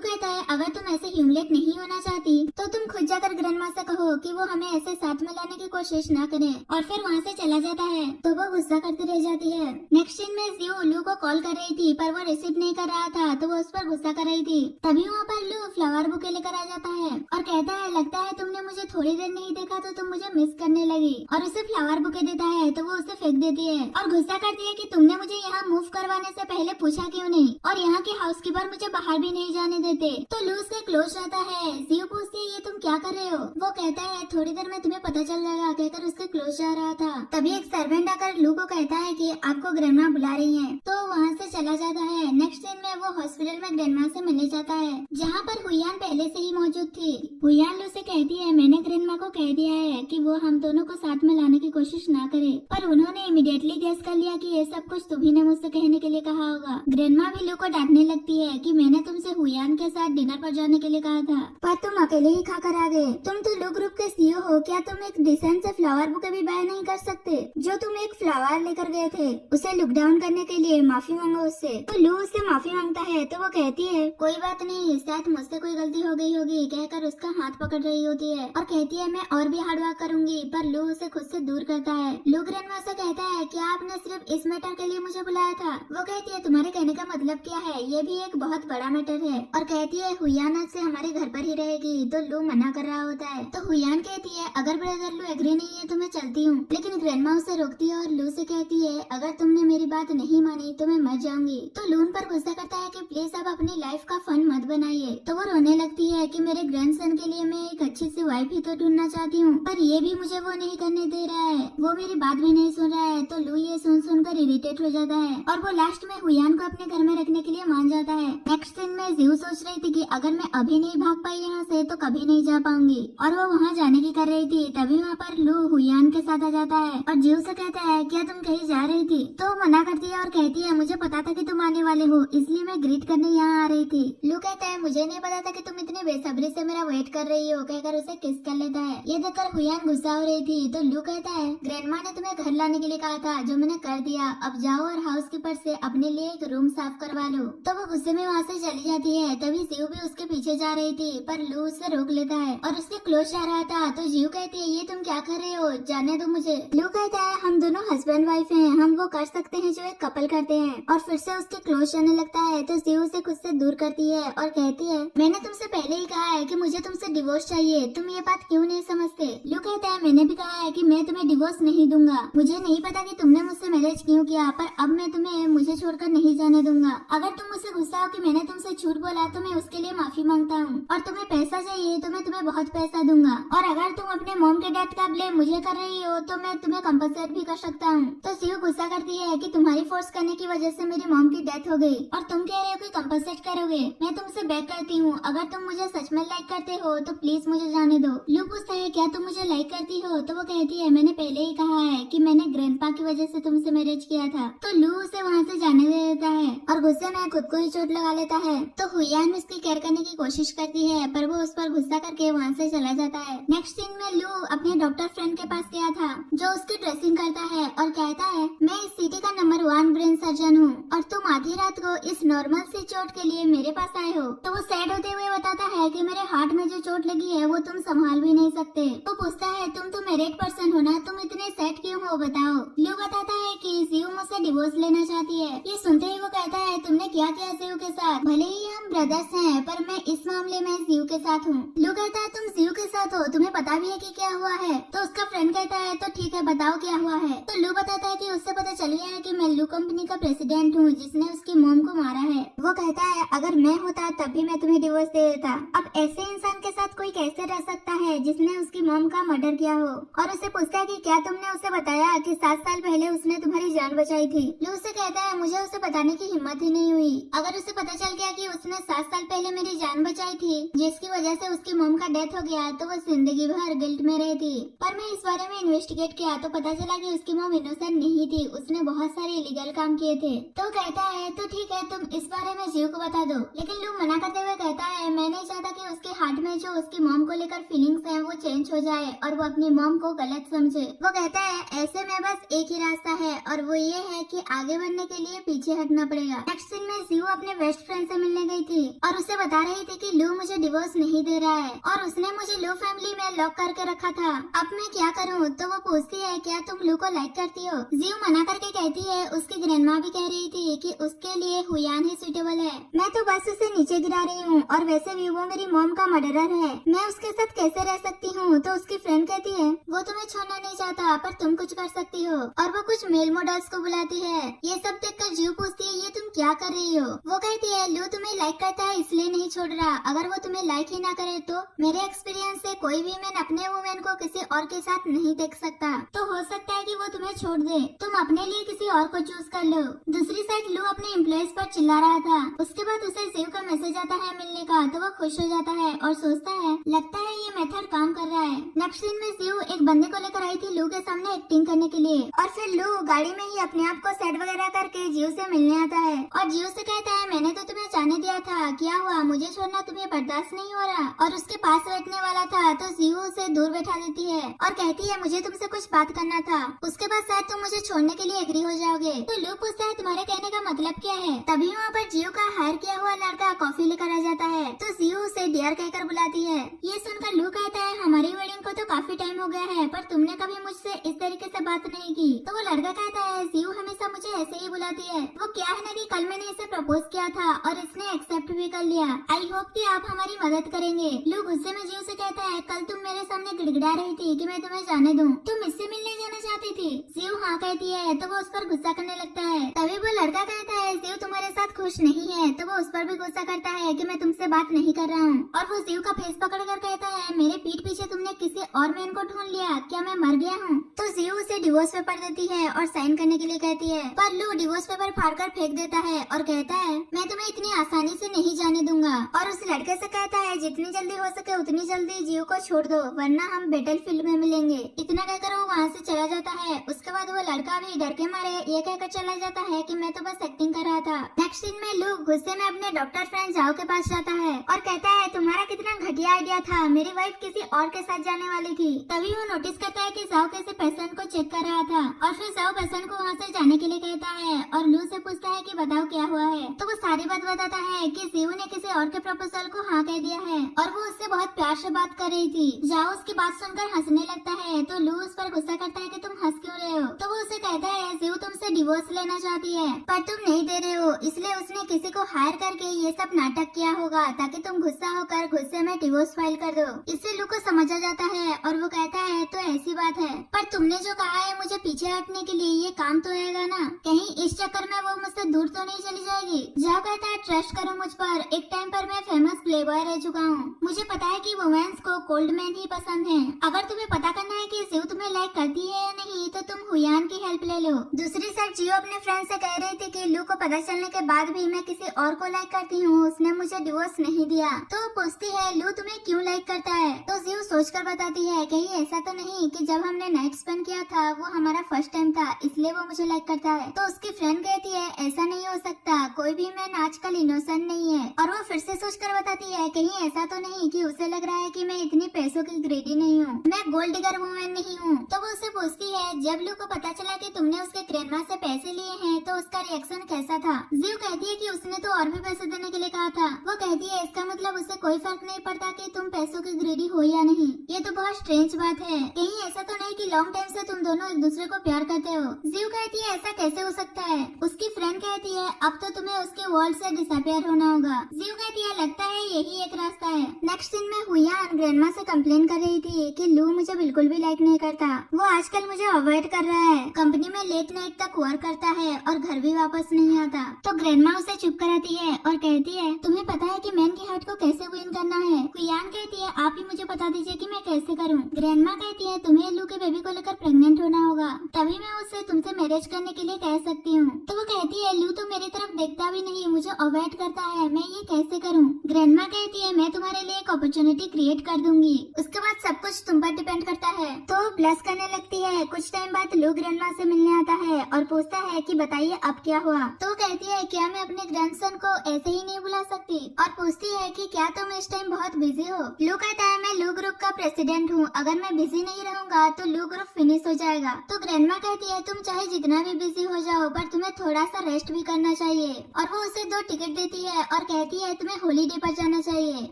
कहता है अगर तुम ऐसे ह्यूमिलेट नहीं होना चाहती तो तुम खुद जाकर ग्रैंडमा से कहो कि वो हमें ऐसे साथ में लाने की कोशिश ना करे, और फिर वहाँ से चला जाता है। तो वो गुस्सा करती रह जाती है। नेक्स्ट दिन में जियो लू को कॉल कर रही थी पर वो रिसीव नहीं कर रहा था, तो वो उस पर गुस्सा कर रही थी। तभी वहाँ पर लू फ्लावर बुके लेकर आ जाता है और कहता है लगता है तुमने मुझे थोड़ी देर नहीं देखा तो तुम मुझे मिस करने लगी, और उसे फ्लावर बुके देता है। तो वो उसे फेंक देती है और गुस्सा करती है कि तुमने मुझे यहाँ मूव करवाने से पहले पूछा क्यों नहीं, और यहाँ के हाउसकीपर मुझे बाहर भी नहीं जाने देते। तो लू से क्लोज रहता है। जियो पूछती है ये तुम क्या कर रहे हो। वो कहता है थोड़ी देर में तुम्हें पता चल जाएगा, कहकर उसके क्लोज जा रहा था। तभी एक सर्वेंट आकर लू को कहता है कि आपको ग्रैंडमा बुला रही है, तो वहाँ से चला जाता है। नेक्स्ट दिन में वो हॉस्पिटल में ग्रैंडमा से मिलने जाता है जहाँ पर हुयान पहले से ही मौजूद थी। हुयान लू से कहती है मैंने ग्रैंडमा को कह दिया है कि वो हम दोनों को साथ में लाने की कोशिश ना करे, पर उन्होंने इमीडिएटली गेस कर लिया कि ये सब कुछ तुम्ही ने मुझसे कहने के लिए कहा होगा। ग्रैंडमा भी लू को डांटने लगती है कि मैंने तुमसे हुयान के साथ डिनर पर जाने के लिए कहा था, पर तुम अकेले ही खाकर आ गए। तुम तो लू ग्रुप के सीईओ हो, क्या तुम एक डिसेंट से फ्लावर बुके भी बाय नहीं कर सकते। जो तुम एक फ्लावर लेकर गए थे उसे लुक डाउन करने के लिए माफी मांगो उससे। तो लू उससे माफी मांगता है तो वो कहती है कोई बात नहीं, शायद मुझसे कोई गलती हो गई होगी, कहकर उसका हाथ पकड़ रही होती है और कहती है मैं और भी हार्ड वर्क करूंगी, पर लू उसे खुद से दूर करता है। लू ग्रैंडमा से कहता है क्या आपने सिर्फ इस मैटर के लिए मुझे बुलाया था। वो कहती है तुम्हारे कहने का मतलब क्या है, ये भी एक बहुत बड़ा मैटर है, और कहती है हुयान आज से हमारे घर पर ही रहेगी। तो लू मना कर रहा होता है। तो हुयान कहती है अगर ब्रदर लू एग्री नहीं है तो मैं चलती हूँ, लेकिन ग्रैंडमा उसे रोकती है और लू से कहती है अगर तुमने मेरी बात नहीं मानी तो मैं मर जाऊंगी। तो लू उन पर गुस्सा करता है कि प्लीज अब अपनी लाइफ का फन मत बनाइए। तो वो रोने लगती है कि मेरे ग्रैंडसन के लिए मैं एक अच्छी सी वाइफ ही तो ढूंढना चाहती हूँ, पर ये भी मुझे वो नहीं करने दे रहा है, वो मेरी बात भी नहीं सुन रहा है। तो लू ये सुन सुनकर इरिटेट हो जाता है और वो लास्ट में हुयान को अपने घर में रखने के लिए मान जाता है। नेक्स्ट दिन में जियो सोच रही थी कि अगर मैं अभी नहीं भाग पाई यहाँ से तो कभी नहीं जा पाऊंगी, और वो वहाँ जाने की कर रही थी। तभी वहाँ पर लू हुयान के साथ आ जाता है और जियो से कहता है क्या तुम कहीं जा रही थी। तो वो मना करती है और कहती है मुझे पता था कि तुम आने वाले हो, इसलिए मैं ग्रीट करने यहाँ आ रही थी। लू कहता है मुझे नहीं पता था कि तुम इतनी बेसब्री से मेरा वेट कर रही हो, कहकर उसे किस कर लेता है। ये देखकर हुयान गुस्सा हो रही थी। तो लू कहता है ग्रैंडमा ने तुम्हें घर लाने के लिए कहा था जो मैंने कर दिया, अब जाओ और हाउसकीपर से अपने लिए एक रूम साफ करवा लो। तो वो गुस्से में वहाँ से चली जाती है। तभी जीव भी उसके पीछे जा रही थी, पर लू उसे रोक लेता है और उसके क्लोज जा रहा था। तो जीव कहती है, ये तुम क्या कर रहे हो, जाने दो मुझे। लू कहता है, हम दोनों हस्बैंड वाइफ हैं, हम वो कर सकते हैं जो एक कपल करते हैं। और फिर से उसके क्लोज जाने लगता है। तो जीव उसे खुद से दूर करती है और कहती है, मैंने तुमसे पहले ही कहा है कि मुझे तुमसे डिवोर्स चाहिए, तुम ये बात क्यों नहीं समझते। लू कहता है, मैंने भी कहा है कि मैं तुम्हें डिवोर्स नहीं दूंगा। मुझे नहीं पता कि तुमने मुझसे मैरिज क्यों किया, पर अब मैं तुम्हें मुझे छोड़कर नहीं जाने दूंगा। अगर तुम मुझसे गुस्सा हो कि मैंने तुमसे झूठ बोला तो मैं उसके लिए माफी मांगता हूँ। और तुम्हें पैसा चाहिए तो मैं तुम्हें बहुत पैसा दूंगा। और अगर तुम अपने मॉम के डेथ का ब्लेम मुझे कर रही हो तो मैं तुम्हें कंपनसेट भी कर सकता हूँ। तो सीयू गुस्सा करती है कि तुम्हारी फोर्स करने की वजह से मेरी मॉम की डेथ हो गई और तुम कह रहे हो कि कंपनसेट करोगे। मैं तुमसे बेग करती हूँ, अगर तुम मुझे सच में लाइक करते हो तो प्लीज मुझे जाने दो। लू पूछता है, क्या तुम मुझे लाइक करती हो। तो वो कहती है, मैंने पहले ही कहा है कि मैंने ग्रैंडपा की वजह से तुमसे मैरिज किया था। तो लू उसे वहाँ से जाने दे देता है और गुस्से में खुद को ही चोट लगा लेता है। तो हुयान उसकी केयर करने की कोशिश करती है, पर वो उस पर गुस्सा करके वहाँ से चला जाता है। नेक्स्ट सीन में लू अपने डॉक्टर फ्रेंड के पास गया था जो उसकी ड्रेसिंग करता है और कहता है, मैं इस सिटी का नंबर 1 ब्रेन सर्जन हूँ और तुम आधी रात को इस नॉर्मल सी चोट के लिए मेरे पास आए हो। तो वो सैड होते हुए बताता है कि मेरे हार्ट में जो चोट लगी है वो तुम संभाल भी नहीं सकते। वो पूछता है, तुम तो मैरिड पर्सन हो ना, तुम इतने सैड क्यों हो, बताओ। लू बताता है कि जीव मुझसे डिवोर्स लेना चाहती है। ये सुनते ही वो कहता है, तुमने क्या किया जीव के साथ, भले ही हम ब्रदर्स हैं पर मैं इस मामले में जीव के साथ हूँ। लू कहता है, तुम जीव के साथ हो, तुम्हें पता भी है कि क्या हुआ है। तो उसका फ्रेंड कहता है, तो ठीक है बताओ क्या हुआ है। तो लू बताता है कि उससे पता चल गया है कि मैं लू कंपनी का प्रेसिडेंट हूँ जिसने उसकी मॉम को मारा है। वो कहता है, अगर मैं होता तब भी मैं तुम्हें डिवोर्स दे देता। अब ऐसे इंसान के साथ कोई कैसे रह सकता है जिसने उसकी मॉम का मर्डर किया हो। और उसे पूछता है कि क्या तुमने उसे बताया कि 7 साल पहले उसने तुम्हारी जान बचाई थी। लू उसे कहता है, मुझे उसे बताने की हिम्मत ही नहीं हुई। अगर उसे पता चल गया कि उसने 7 साल पहले मेरी जान बचाई थी जिसकी वजह से उसकी मॉम का डेथ हो गया तो वो जिंदगी भर गिल्ट में रहती। पर मैं इस बारे में इन्वेस्टिगेट किया तो पता चला कि उसकी मॉम इनोसेंट नहीं थी, उसने बहुत सारे इलीगल काम किए थे। तो कहता है, तो ठीक है तुम इस बारे में जीव को बता दो। लेकिन लू मना करते हुए कहता है, मैं नहीं चाहता कि उसके हार्ट में जो उसकी मॉम को लेकर फीलिंग्स हैं वो चेंज हो जाए और वो अपनी मॉम को गलत समझे। वो कहता है, ऐसे में बस एक ही रास्ता है और वो ये है कि आगे बढ़ने के लिए पीछे हटना पड़ेगा। नेक्स्ट सीन में जीव अपने बेस्ट फ्रेंड से मिलने गई थी और उसे बता रही थी कि लू मुझे डिवोर्स नहीं दे रहा है और उसने मुझे लू फैमिली में लॉक करके रखा था। अब मैं क्या करूँ। तो वो पूछती है, क्या तुम लू को लाइक करती हो। जीव मना करके कहती है, उसकी ग्रैंडमा भी कह रही थी कि उसके लिए हुयान ही सुटेबल है। मैं तो बस उसे नीचे गिरा रही हूँ और वैसे भी वो मेरी मॉम का मर्डरर है, मैं उसके साथ कैसे रह सकती हूँ। तो उसकी फ्रेंड कहती है, वो तुम्हें छोड़ना नहीं चाहता पर तुम कुछ कर सकती हो। और वो कुछ मेल मॉडल्स को बुलाती है। ये सब देखकर जीव पूछती है, ये तुम क्या कर रही हो। वो कहती है, लू तुम्हें लाइक करता है इसलिए नहीं छोड़ रहा, अगर वो तुम्हें लाइक ही ना करे तो मेरे एक्सपीरियंस से कोई भी मैन अपने वुमेन को किसी और के साथ नहीं देख सकता। तो हो सकता है कि वो तुम्हें छोड़ दे, तुम अपने लिए किसी और को चूज कर लो। दूसरी साइड लू अपने एम्प्लॉइज पर चिल्ला रहा था। उसके बाद उसे जीव का मैसेज आता है मिलने का, तो वो खुश हो जाता है और सोचता है, लगता है ये मेथड काम कर रहा है। नेक्स्ट सीन में जीव एक बंदे को लेकर आई थी लू के सामने एक्टिंग करने के लिए और फिर लू गाड़ी में ही अपने आप को सेट वगैरह करके जीव से मिलने आता है और जीव से कहता है, मैंने तो तुम्हें जाने दिया था, क्या हुआ, मुझे छोड़ना तुम्हें बर्दाश्त नहीं हो रहा। और उसके पास बैठने वाला था तो जीव उसे दूर बैठा देती है और कहती है, मुझे तुमसे कुछ बात करना था, उसके बाद शायद तुम मुझे छोड़ने के लिए एग्री हो जाओगे। तो लू पूछता है, तुम्हारे कहने का मतलब क्या है। तभी वहाँ पर जीव का हायर किया हुआ लड़का कॉफी लेकर आ जाता है तो जीव उसे डियर कहकर बुलाती है। ये सुनकर लू कहता है, हमारी वेडिंग को तो काफी टाइम हो गया है पर तुमने कभी मुझसे इस तरीके से बात नहीं की। तो वो लड़का कहता है, जीव हमेशा मुझे ऐसे ही बुलाती है, वो क्या है ना कि कल मैंने इसे प्रपोज किया था और इसने एक्सेप्ट भी कर लिया, आई होप कि आप हमारी मदद करेंगे। लू गुस्से में जीव से कहता है, कल तुम मेरे सामने गिड़गिड़ा रही थी कि मैं तुम्हें जाने दूं, तुम इससे मिलने जाना चाहती थी। जीव हाँ कहती है तो वो उस पर गुस्सा करने लगता है। तभी वो लड़का कहता है, जीव तुम्हारे साथ खुश नहीं है, तो वो उस पर भी गुस्सा करता है कि मैं तुमसे बात नहीं कर रहा हूँ। और वो जीव का फेस पकड़ कर कहता है, मेरे पीठ पीछे तुमने किसी और मैन को ढूंढ लिया, क्या मैं मर गया हूँ। तो जीव उसे डिवोर्स पेपर देती है और साइन करने के लिए कहती है, पर लू डिवोर्स पेपर फाड़कर फेंक देता है और कहता है, मैं तुम्हें इतनी आसानी से नहीं जाने दूंगा। और उस लड़के से कहता है, जितनी जल्दी हो सके उतनी जल्दी जीव को छोड़ दो वरना हम बैटल फील्ड में मिलेंगे। इतना कहकर वो वहाँ से चला जाता है। उसके बाद वो लड़का भी डर के मारे ये कहकर चला जाता है कि मैं तो बस एक्टिंग कर रहा था। नेक्स्ट सीन में लू गुस्से में अपने डॉक्टर फ्रेंड जाओ के पास जाता है और कहता है, तुम्हारा कितना घटिया आइडिया था, मेरी वाइफ किसी और के साथ जाने वाली थी। तभी वो नोटिस करता है कि जाओ कैसे पेशेंट को चेक कर रहा था और फिर जाओ पेशेंट को वहाँ से जाने के लिए कहता है और लू से पूछता है कि बताओ क्या हुआ है। तो वो सारी बात बताता है कि जीव ने किसी और के प्रपोजल को हाँ कह दिया है और वो उससे बहुत प्यार से बात कर रही थी। जाओ उसकी बात सुनकर हंसने लगता है तो लू उस पर गुस्सा करता है कि तुम हंस क्यों रहे हो। तो वो उसे कहता है जीव तुमसे डिवोर्स लेना चाहती है पर तुम नहीं दे रहे हो, इसलिए उसने किसी को हायर करके ये सब नाटक किया होगा ताकि तुम गुस्सा होकर गुस्से में डिवोर्स फाइल कर दो। इससे लू को समझ आ जाता है और वो कहता है तो ऐसी बात है, पर तुमने जो कहा है मुझे पीछे हटने के लिए, ये काम तो आएगा ना? कहीं इस चक्कर में वो मुझसे दूर तो नहीं चली जाएगी? जाओ कहता है ट्रस्ट करो मुझ पर, एक टाइम पर मैं फेमस प्लेबॉय रह चुका हूँ। मुझे पता है कि वुमेन्स को कोल्ड मैन ही पसंद है। अगर तुम्हें पता करना है कि जीव तुम्हें लाइक करती है या नहीं तो तुम हुयान की हेल्प ले लो। दूसरी साइड जियो अपने फ्रेंड से कह रही थी कि लू को पता चलने के बाद भी मैं किसी और को लाइक करती हूँ, उसने मुझे डिवोर्स नहीं दिया। तो पूछती है लू तुम्हें क्यों लाइक करता है? तो जियो सोचकर बताती है कहीं ऐसा तो नहीं कि जब हमने नाइट स्पेंड किया था वो हमारा फर्स्ट टाइम था इसलिए वो मुझे लाइक करता है। तो उसकी फ्रेंड कहती है ऐसा नहीं हो सकता, कोई भी मैन आजकल इनोसेंट नहीं है। और वो फिर से सोचकर बताती है कहीं ऐसा तो नहीं कि उसे लग रहा है कि मैं इतनी पैसों की ग्रेडी नहीं हूँ, मैं गोल्ड डिगर वुमेन नहीं हूँ। तो वो उसे पूछती है जब लू को पता चला कि तुमने उसके ग्रैंडमा से पैसे लिए हैं तो उसका रिएक्शन कैसा था? जियो कहती है कि उसने तो और भी पैसे देने के लिए कहा था। वो कहती है इसका मतलब उसे कोई फर्क नहीं पड़ता कि तुम पैसों की ग्रेडी हो या नहीं। ये तो बहुत स्ट्रेंज बात है, कहीं ऐसा तो नहीं कि लॉन्ग टाइम से तुम दोनों एक दूसरे को प्यार करते हो? जियो कहती है ऐसा कैसे हो सकता है? उसकी फ्रेंड कहती है अब तो तुम्हें उसके वर्ल्ड से डिसअपियर होना होगा। जियो कहती है लगता है यही एक रास्ता है। नेक्स्ट दिन में हुयान ग्रैंडमा से कंप्लेन कर रही थी कि लू मुझे बिल्कुल भी लाइक नहीं करता, वो आजकल मुझे अवॉइड कर रहा है, कंपनी में लेट नाइट तक वर्क करता है और घर भी वापस नहीं आता। तो ग्रैंडमा उसे चुप कराती है और कहती है तुम्हें पता है कि मैन की हार्ट को कैसे विन करना है? हुयान कहती है आप ही मुझे बता दीजिए कि मैं कैसे करूं। ग्रैंडमा कहती है तुम्हें लू के बेबी को लेकर प्रेग्नेंट होना होगा, तभी मैं उससे तुमसे मैरिज करने के लिए कह सकती हूँ। तो वो कहती है लू तो मेरी तरफ देखता भी नहीं, मुझे अवॉइड करता है, मैं ये कैसे करूँ? ग्रैंडमा कहती है मैं तुम्हारे लिए एक अपॉर्चुनिटी क्रिएट कर दूंगी, उसके बाद सब कुछ तुम पर डिपेंड करता है। तो ब्लश करने लगती है। कुछ टाइम बाद लू ग्रैंडमा से मिलने आता है और पूछता है कि बताइए अब क्या हुआ? तो कहती है क्या मैं अपने ग्रैंडसन को ऐसे ही नहीं बुला सकती? और पूछती है कि क्या तुम इस टाइम बहुत बिजी हो? लू कहता है मैं लू ग्रुप का प्रेसिडेंट हूँ, अगर मैं बिजी नहीं रहूंगा तो लू ग्रुप फिनिश हो जाएगा। तो ग्रैंडमा कहती है तुम चाहे जितना भी बिजी हो जाओ पर तुम्हें थोड़ा सा रेस्ट भी करना चाहिए। और वो उसे 2 टिकट देती है और कहती है तुम्हें हॉलीडे पर जाना चाहिए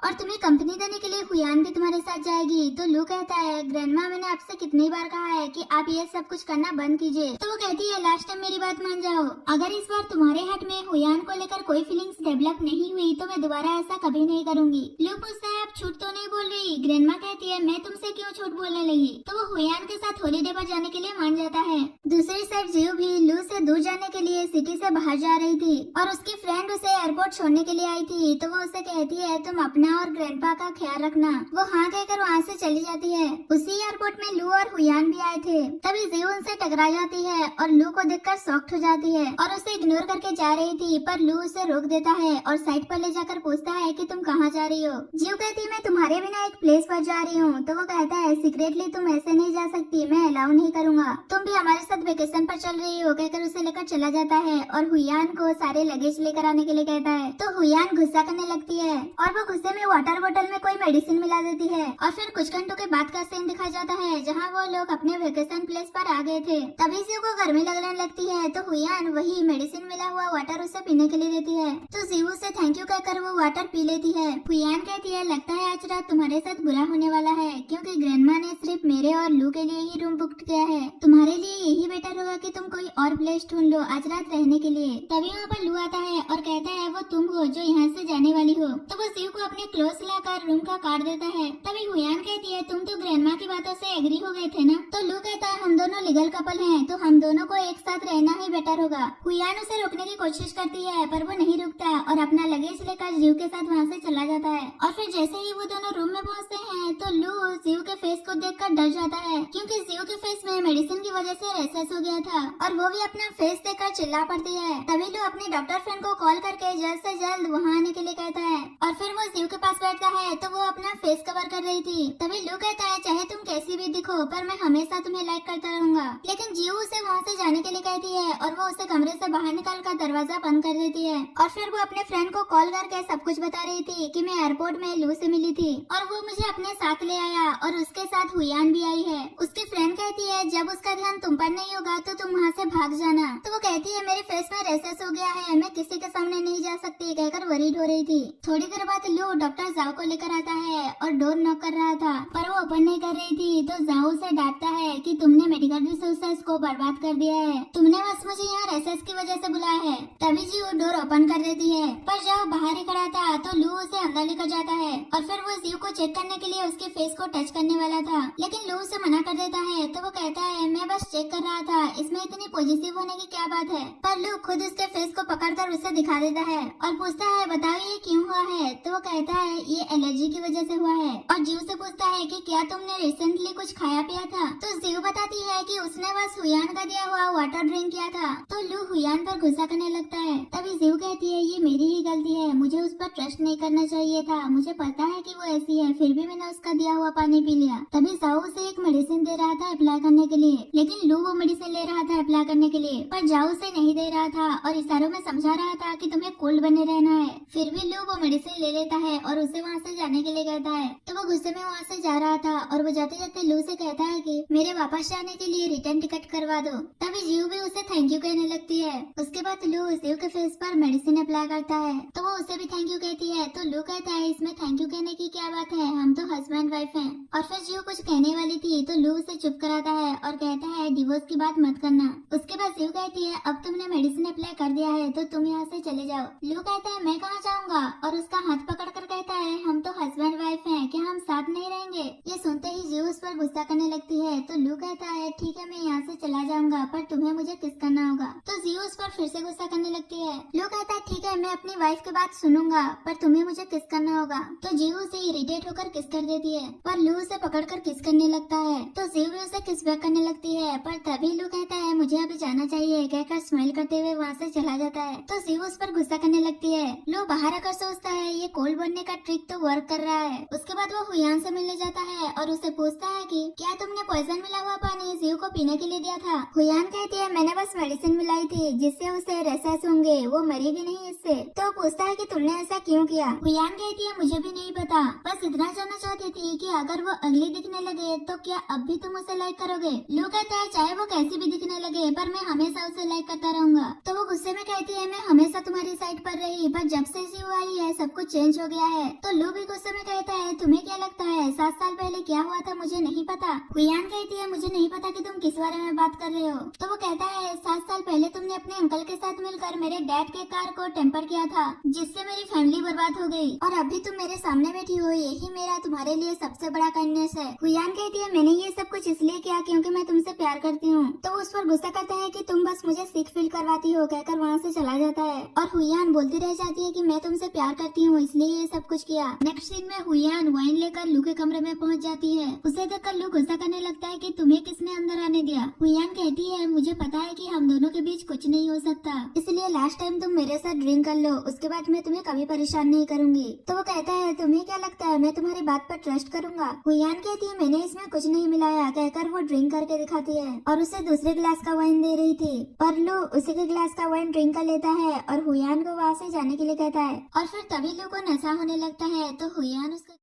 और तुम्हें कंपनी देने के लिए हुयान भी तुम्हारे साथ जाएगी। तो लू कहता है ग्रैंडमा मैंने आपसे कितनी बार कहा है कि आप ये सब कुछ करना बंद कीजिए। तो वो कहती है लास्ट टाइम मेरी बात मान जाओ, अगर इस बार तुम्हारे हाथ में हुयान को लेकर कोई फीलिंग्स डेवलप नहीं हुई तो मैं दोबारा ऐसा कभी नहीं करूंगी। लू पूछता है आप झूठ तो नहीं बोल रही? ग्रैंडमा कहती है मैं तुमसे क्यों झूठ बोलने लगी? तो वो हुयान के साथ हॉलीडे पर जाने के लिए मान जाता है। दूसरी साइड जियो भी लू से दूर जाने के लिए सिटी से बाहर जा रही थी और उसकी फ्रेंड उसे एयरपोर्ट छोड़ने के लिए आई थी। तो वो उसे कहती है तुम अपना और ग्रैंडपा का ख्याल रखना। वो हाँ कहकर वहाँ से चली जाती है। उसी एयरपोर्ट में लू और हुयान भी आए थे। तभी जियो उनसे टकरा जाती है और लू को देखकर शॉक्ड हो जाती है और उसे इग्नोर करके जा रही थी, पर लू उसे रोक देता है और साइड पर ले जाकर पूछता है कि तुम कहाँ जा रही हो? जियो कहती है मैं तुम्हारे बिना एक प्लेस पर जा रही हूँ। तो वो कहता है सीक्रेटली तुम ऐसे नहीं जा सकती, मैं अलाउ नहीं करूँगा, तुम भी हमारे साथ वेकेशन पर चल रही हो कहकर उसे लेकर चला जाता है और हुयान को सारे लगेज लेकर आने के लिए कहता है। तो हुयान गुस्सा करने लगती है और वो गुस्से में वाटर बोतल में कोई मेडिसिन मिला देती है और फिर कुछ घंटों के बाद का सीन दिखाया जाता है जहाँ वो लोग अपने वेकेशन प्लेस पर आ गए थे। तभी जियो को गर्मी लगने लगती है तो हुयान वही मेडिसिन मिला हुआ वाटर उसे पीने के लिए देती है। तो जियो से थैंक यू कहकर वो वाटर पी लेती है। हुयान कहती है लगता है आज रात तुम्हारे साथ बुरा होने वाला है क्योंकि ग्रैंडमा ने सिर्फ मेरे और लू के लिए ही रूम बुक किया है, तुम्हारे लिए यही बेटर होगा कि तुम कोई और प्लेस ढूंढ लो आज रात रहने के लिए। तभी वहाँ पर लू आता है और कहता है वो तुम हो जो यहाँ से जाने वाली हो। तो वो जियो को अपने क्लोज लाकर रूम का कार्ड देता है। तभी हुयान कहती है तुम तो ग्रैंडमा की बातों से एग्री हो गए थे ना? तो लू कहता है हम दोनों लीगल कपल हैं तो हम दोनों को एक साथ रहना ही बेटर होगा। हुयान उसे रोकने की कोशिश करती है पर वो नहीं रुकता और अपना लगेज लेकर जियो के साथ वहाँ से चला जाता है। और फिर जैसे ही वो दोनों रूम में पहुँचते हैं तो लू जियो के फेस को देखकर डर जाता है क्योंकि जियो के फेस में मेडिसिन की वजह से रेसेस हो गया था और वो भी अपना फेस देखकर कहकर चिल्ला पड़ती है। तभी लू अपने डॉक्टर फ्रेंड को कॉल करके जल्द से जल्द वहाँ आने के लिए कहता है और फिर वो जीव के पास बैठता है तो वो अपना फेस कवर कर रही थी। तभी लू कहता है चाहे तुम कैसी भी दिखो पर मैं हमेशा तुम्हें लाइक करता रहूंगा। लेकिन जीव उसे वहाँ से जाने के लिए कहती है और वो उसे कमरे से बाहर निकाल कर दरवाजा बंद कर देती है। और फिर वो अपने फ्रेंड को कॉल करके सब कुछ बता रही थी कि मैं एयरपोर्ट में लू से मिली थी और वो मुझे अपने साथ ले आया और उसके साथ हुयान भी आई है। उसकी फ्रेंड कहती है जब उसका ध्यान तुम पर नहीं होगा तो तुम वहाँ से भाग जाना। तो वो कहती है मेरे फेस में रेसेस हो गया है, मैं किसी के सामने नहीं जा सकती कहकर वरीड हो रही थी। थोड़ी देर बाद लू डॉक्टर जाओ को लेकर आता है और डोर नॉक कर रहा था पर वो ओपन नहीं कर रही थी। तो जाओ उसे डांटता है कि तुमने मेडिकल रिसोर्सेस को बर्बाद कर दिया है, तुमने बस मुझे यहाँ रेसेस की वजह से बुलाया है। तभी जी वो डोर ओपन कर देती है पर जाओ बाहर ही खड़ा था तो लू उसे अंदर लेकर जाता है और फिर वो जीव को चेक करने के लिए उसके फेस को टच करने वाला था लेकिन लू उसे मना कर देता है। तो वो कहता है मैं बस चेक कर रहा था, इसमें इतनी पॉजिटिव होने की क्या बात है। पर लू खुद उसके फेस को पकड़कर उसे दिखा देता है और पूछता है बताओ ये क्यों हुआ है। तो वो कहता है ये एलर्जी की वजह से हुआ है। और जीव से पूछता है कि क्या तुमने रिसेंटली कुछ खाया पिया था। तो जीव बताती है कि उसने बस हुयान का दिया हुआ वाटर ड्रिंक किया था। तो लू हुयान पर गुस्सा करने लगता है। तभी जीव कहती है ये मेरी ही गलती है, मुझे उस पर ट्रस्ट नहीं करना चाहिए था, मुझे पता है कि वो ऐसी है फिर भी मैंने उसका दिया हुआ पानी पी लिया। तभी जाओ उसे एक मेडिसिन दे रहा था अप्लाई करने के लिए लेकिन लू वो मेडिसिन ले रहा था अप्लाई करने के लिए पर जाओ उसे नहीं दे रहा था और इशारों में समझा रहा था कि तुम्हें कूल बने रहना है। फिर भी लू वो मेडिसिन ले लेता है और उसे वहाँ से जाने के लिए कहता है। तो वो गुस्से में वहाँ से जा रहा था और वो जाते जाते लू से कहता है कि मेरे वापस जाने के लिए रिटर्न टिकट करवा दो। तभी जीव भी उसे थैंक यू कहने लगती है। उसके बाद लू जीव के फेस पर मेडिसिन अप्लाई करता है तो वो उसे भी थैंक यू कहती है। तो लू कहता है इसमें थैंक यू कहने की क्या बात है, हम तो हस्बैंड वाइफ हैं। और फिर जीव कुछ कहने वाली थी तो लू उसे चुप कराता है और कहता है डिवोर्स की बात मत करना। उसके बाद जीव कहती है अब तुमने मेडिसिन अप्लाई कर दिया है तो तुम यहाँ से चले जाओ। लू कहता है मैं कहाँ जाऊँगा और उसका हाथ पकड़ कर कहता है हम तो हस्बैंड वाइफ हैं, क्या हम साथ नहीं रहेंगे। ये सुनते ही जीव उस पर गुस्सा करने लगती है। तो लू कहता है ठीक है मैं यहाँ से चला जाऊंगा पर तुम्हें मुझे किस करना होगा। तो जीव उस पर फिर से गुस्सा करने लगती है। लू कहता है ठीक है मैं अपनी वाइफ की बात सुनूंगा पर तुम्हें मुझे किस करना होगा। तो जीव उसे इरिटेट होकर किस कर देती है पर लू उसे पकड़कर किस करने लगता है। तो जीव भी उसे किस बैक करने लगती है पर तभी लू कहता है मुझे अभी जाना चाहिए कहकर स्माइल करते हुए वहाँ से चला जाता है। तो जीव उस पर गुस्सा करने लगती है। लू बाहर आकर सोचता है ये कोल्ड बनने का ट्रिक तो वर्क कर रहा है। उसके बाद वो हुयान से मिलने जाता है और उसे पूछता है कि क्या तुमने पॉइजन मिला हुआ पानी जीव को पीने के लिए दिया था। हुयान कहती है मैंने बस मेडिसिन मिलाई थी जिससे उसे रेसेस होंगे, वो मरेगी नहीं इससे। तो पूछता है कि तुमने ऐसा क्यों किया। हुयान कहती है मुझे भी नहीं पता, बस इतना जानना चाहती थी कि अगर वो अगली दिखने लगे तो क्या अब भी तुम उसे लाइक करोगे। लू कहता है चाहे वो कैसी भी दिखने लगे पर मैं हमेशा उसे लाइक करता रहूंगा। तो वो गुस्से में कहती है मैं हमेशा तुम्हारी साइड पर रही पर जब से जीव आई है सब कुछ चेंज हो गया है। तो लू भी गुस्से में कहता है तुम्हें क्या लगता है 7 साल पहले क्या हुआ था मुझे नहीं पता। हुयान कहती है मुझे नहीं पता कि तुम किस बारे में बात कर रहे हो। तो वो कहता है 7 साल पहले तुमने अपने अंकल के साथ मिलकर मेरे डैड के कार को टेम्पर किया था जिससे मेरी फैमिली बर्बाद हो गई और अभी तुम मेरे सामने बैठी हो, यही मेरा तुम्हारे लिए सबसे बड़ा काइंडनेस है। हुयान कहती है मैंने ये सब कुछ इसलिए किया क्योंकि मैं तुमसे प्यार करती हूँ। तो वो उस पर गुस्सा करता है कि तुम बस मुझे सिक फील करवाती हो कहकर वहाँ से चला जाता है। और हुयान बोलती रह जाती है कि मैं तुमसे प्यार करती हूँ इसलिए ये सब कुछ किया। नेक्स्ट सीन में हुयान वाइन लेकर लू के कमरे में पहुँच जाती है। उसे देखकर लू गुस्सा करने लगता है कि तुम्हें किसने अंदर आने दिया। हुयान कहती है मुझे पता है कि हम दोनों के बीच कुछ नहीं हो सकता, इसलिए लास्ट टाइम तुम मेरे साथ ड्रिंक कर लो, उसके बाद मैं तुम्हें कभी परेशान नहीं करूंगी। तो वो कहता है तुम्हें क्या लगता है मैं तुम्हारी बात पर ट्रस्ट करूंगा। हुयान कहती है मैंने इसमें कुछ नहीं मिलाया कहकर वो ड्रिंक करके दिखाती है और उसे दूसरे ग्लास का वाइन दे रही थी पर लू उसी के ग्लास का वाइन ड्रिंक कर लेता है और हुयान को वहाँ से जाने के लिए कहता है। और फिर तभी लू को नशा होने लगता है तो हुयान उसका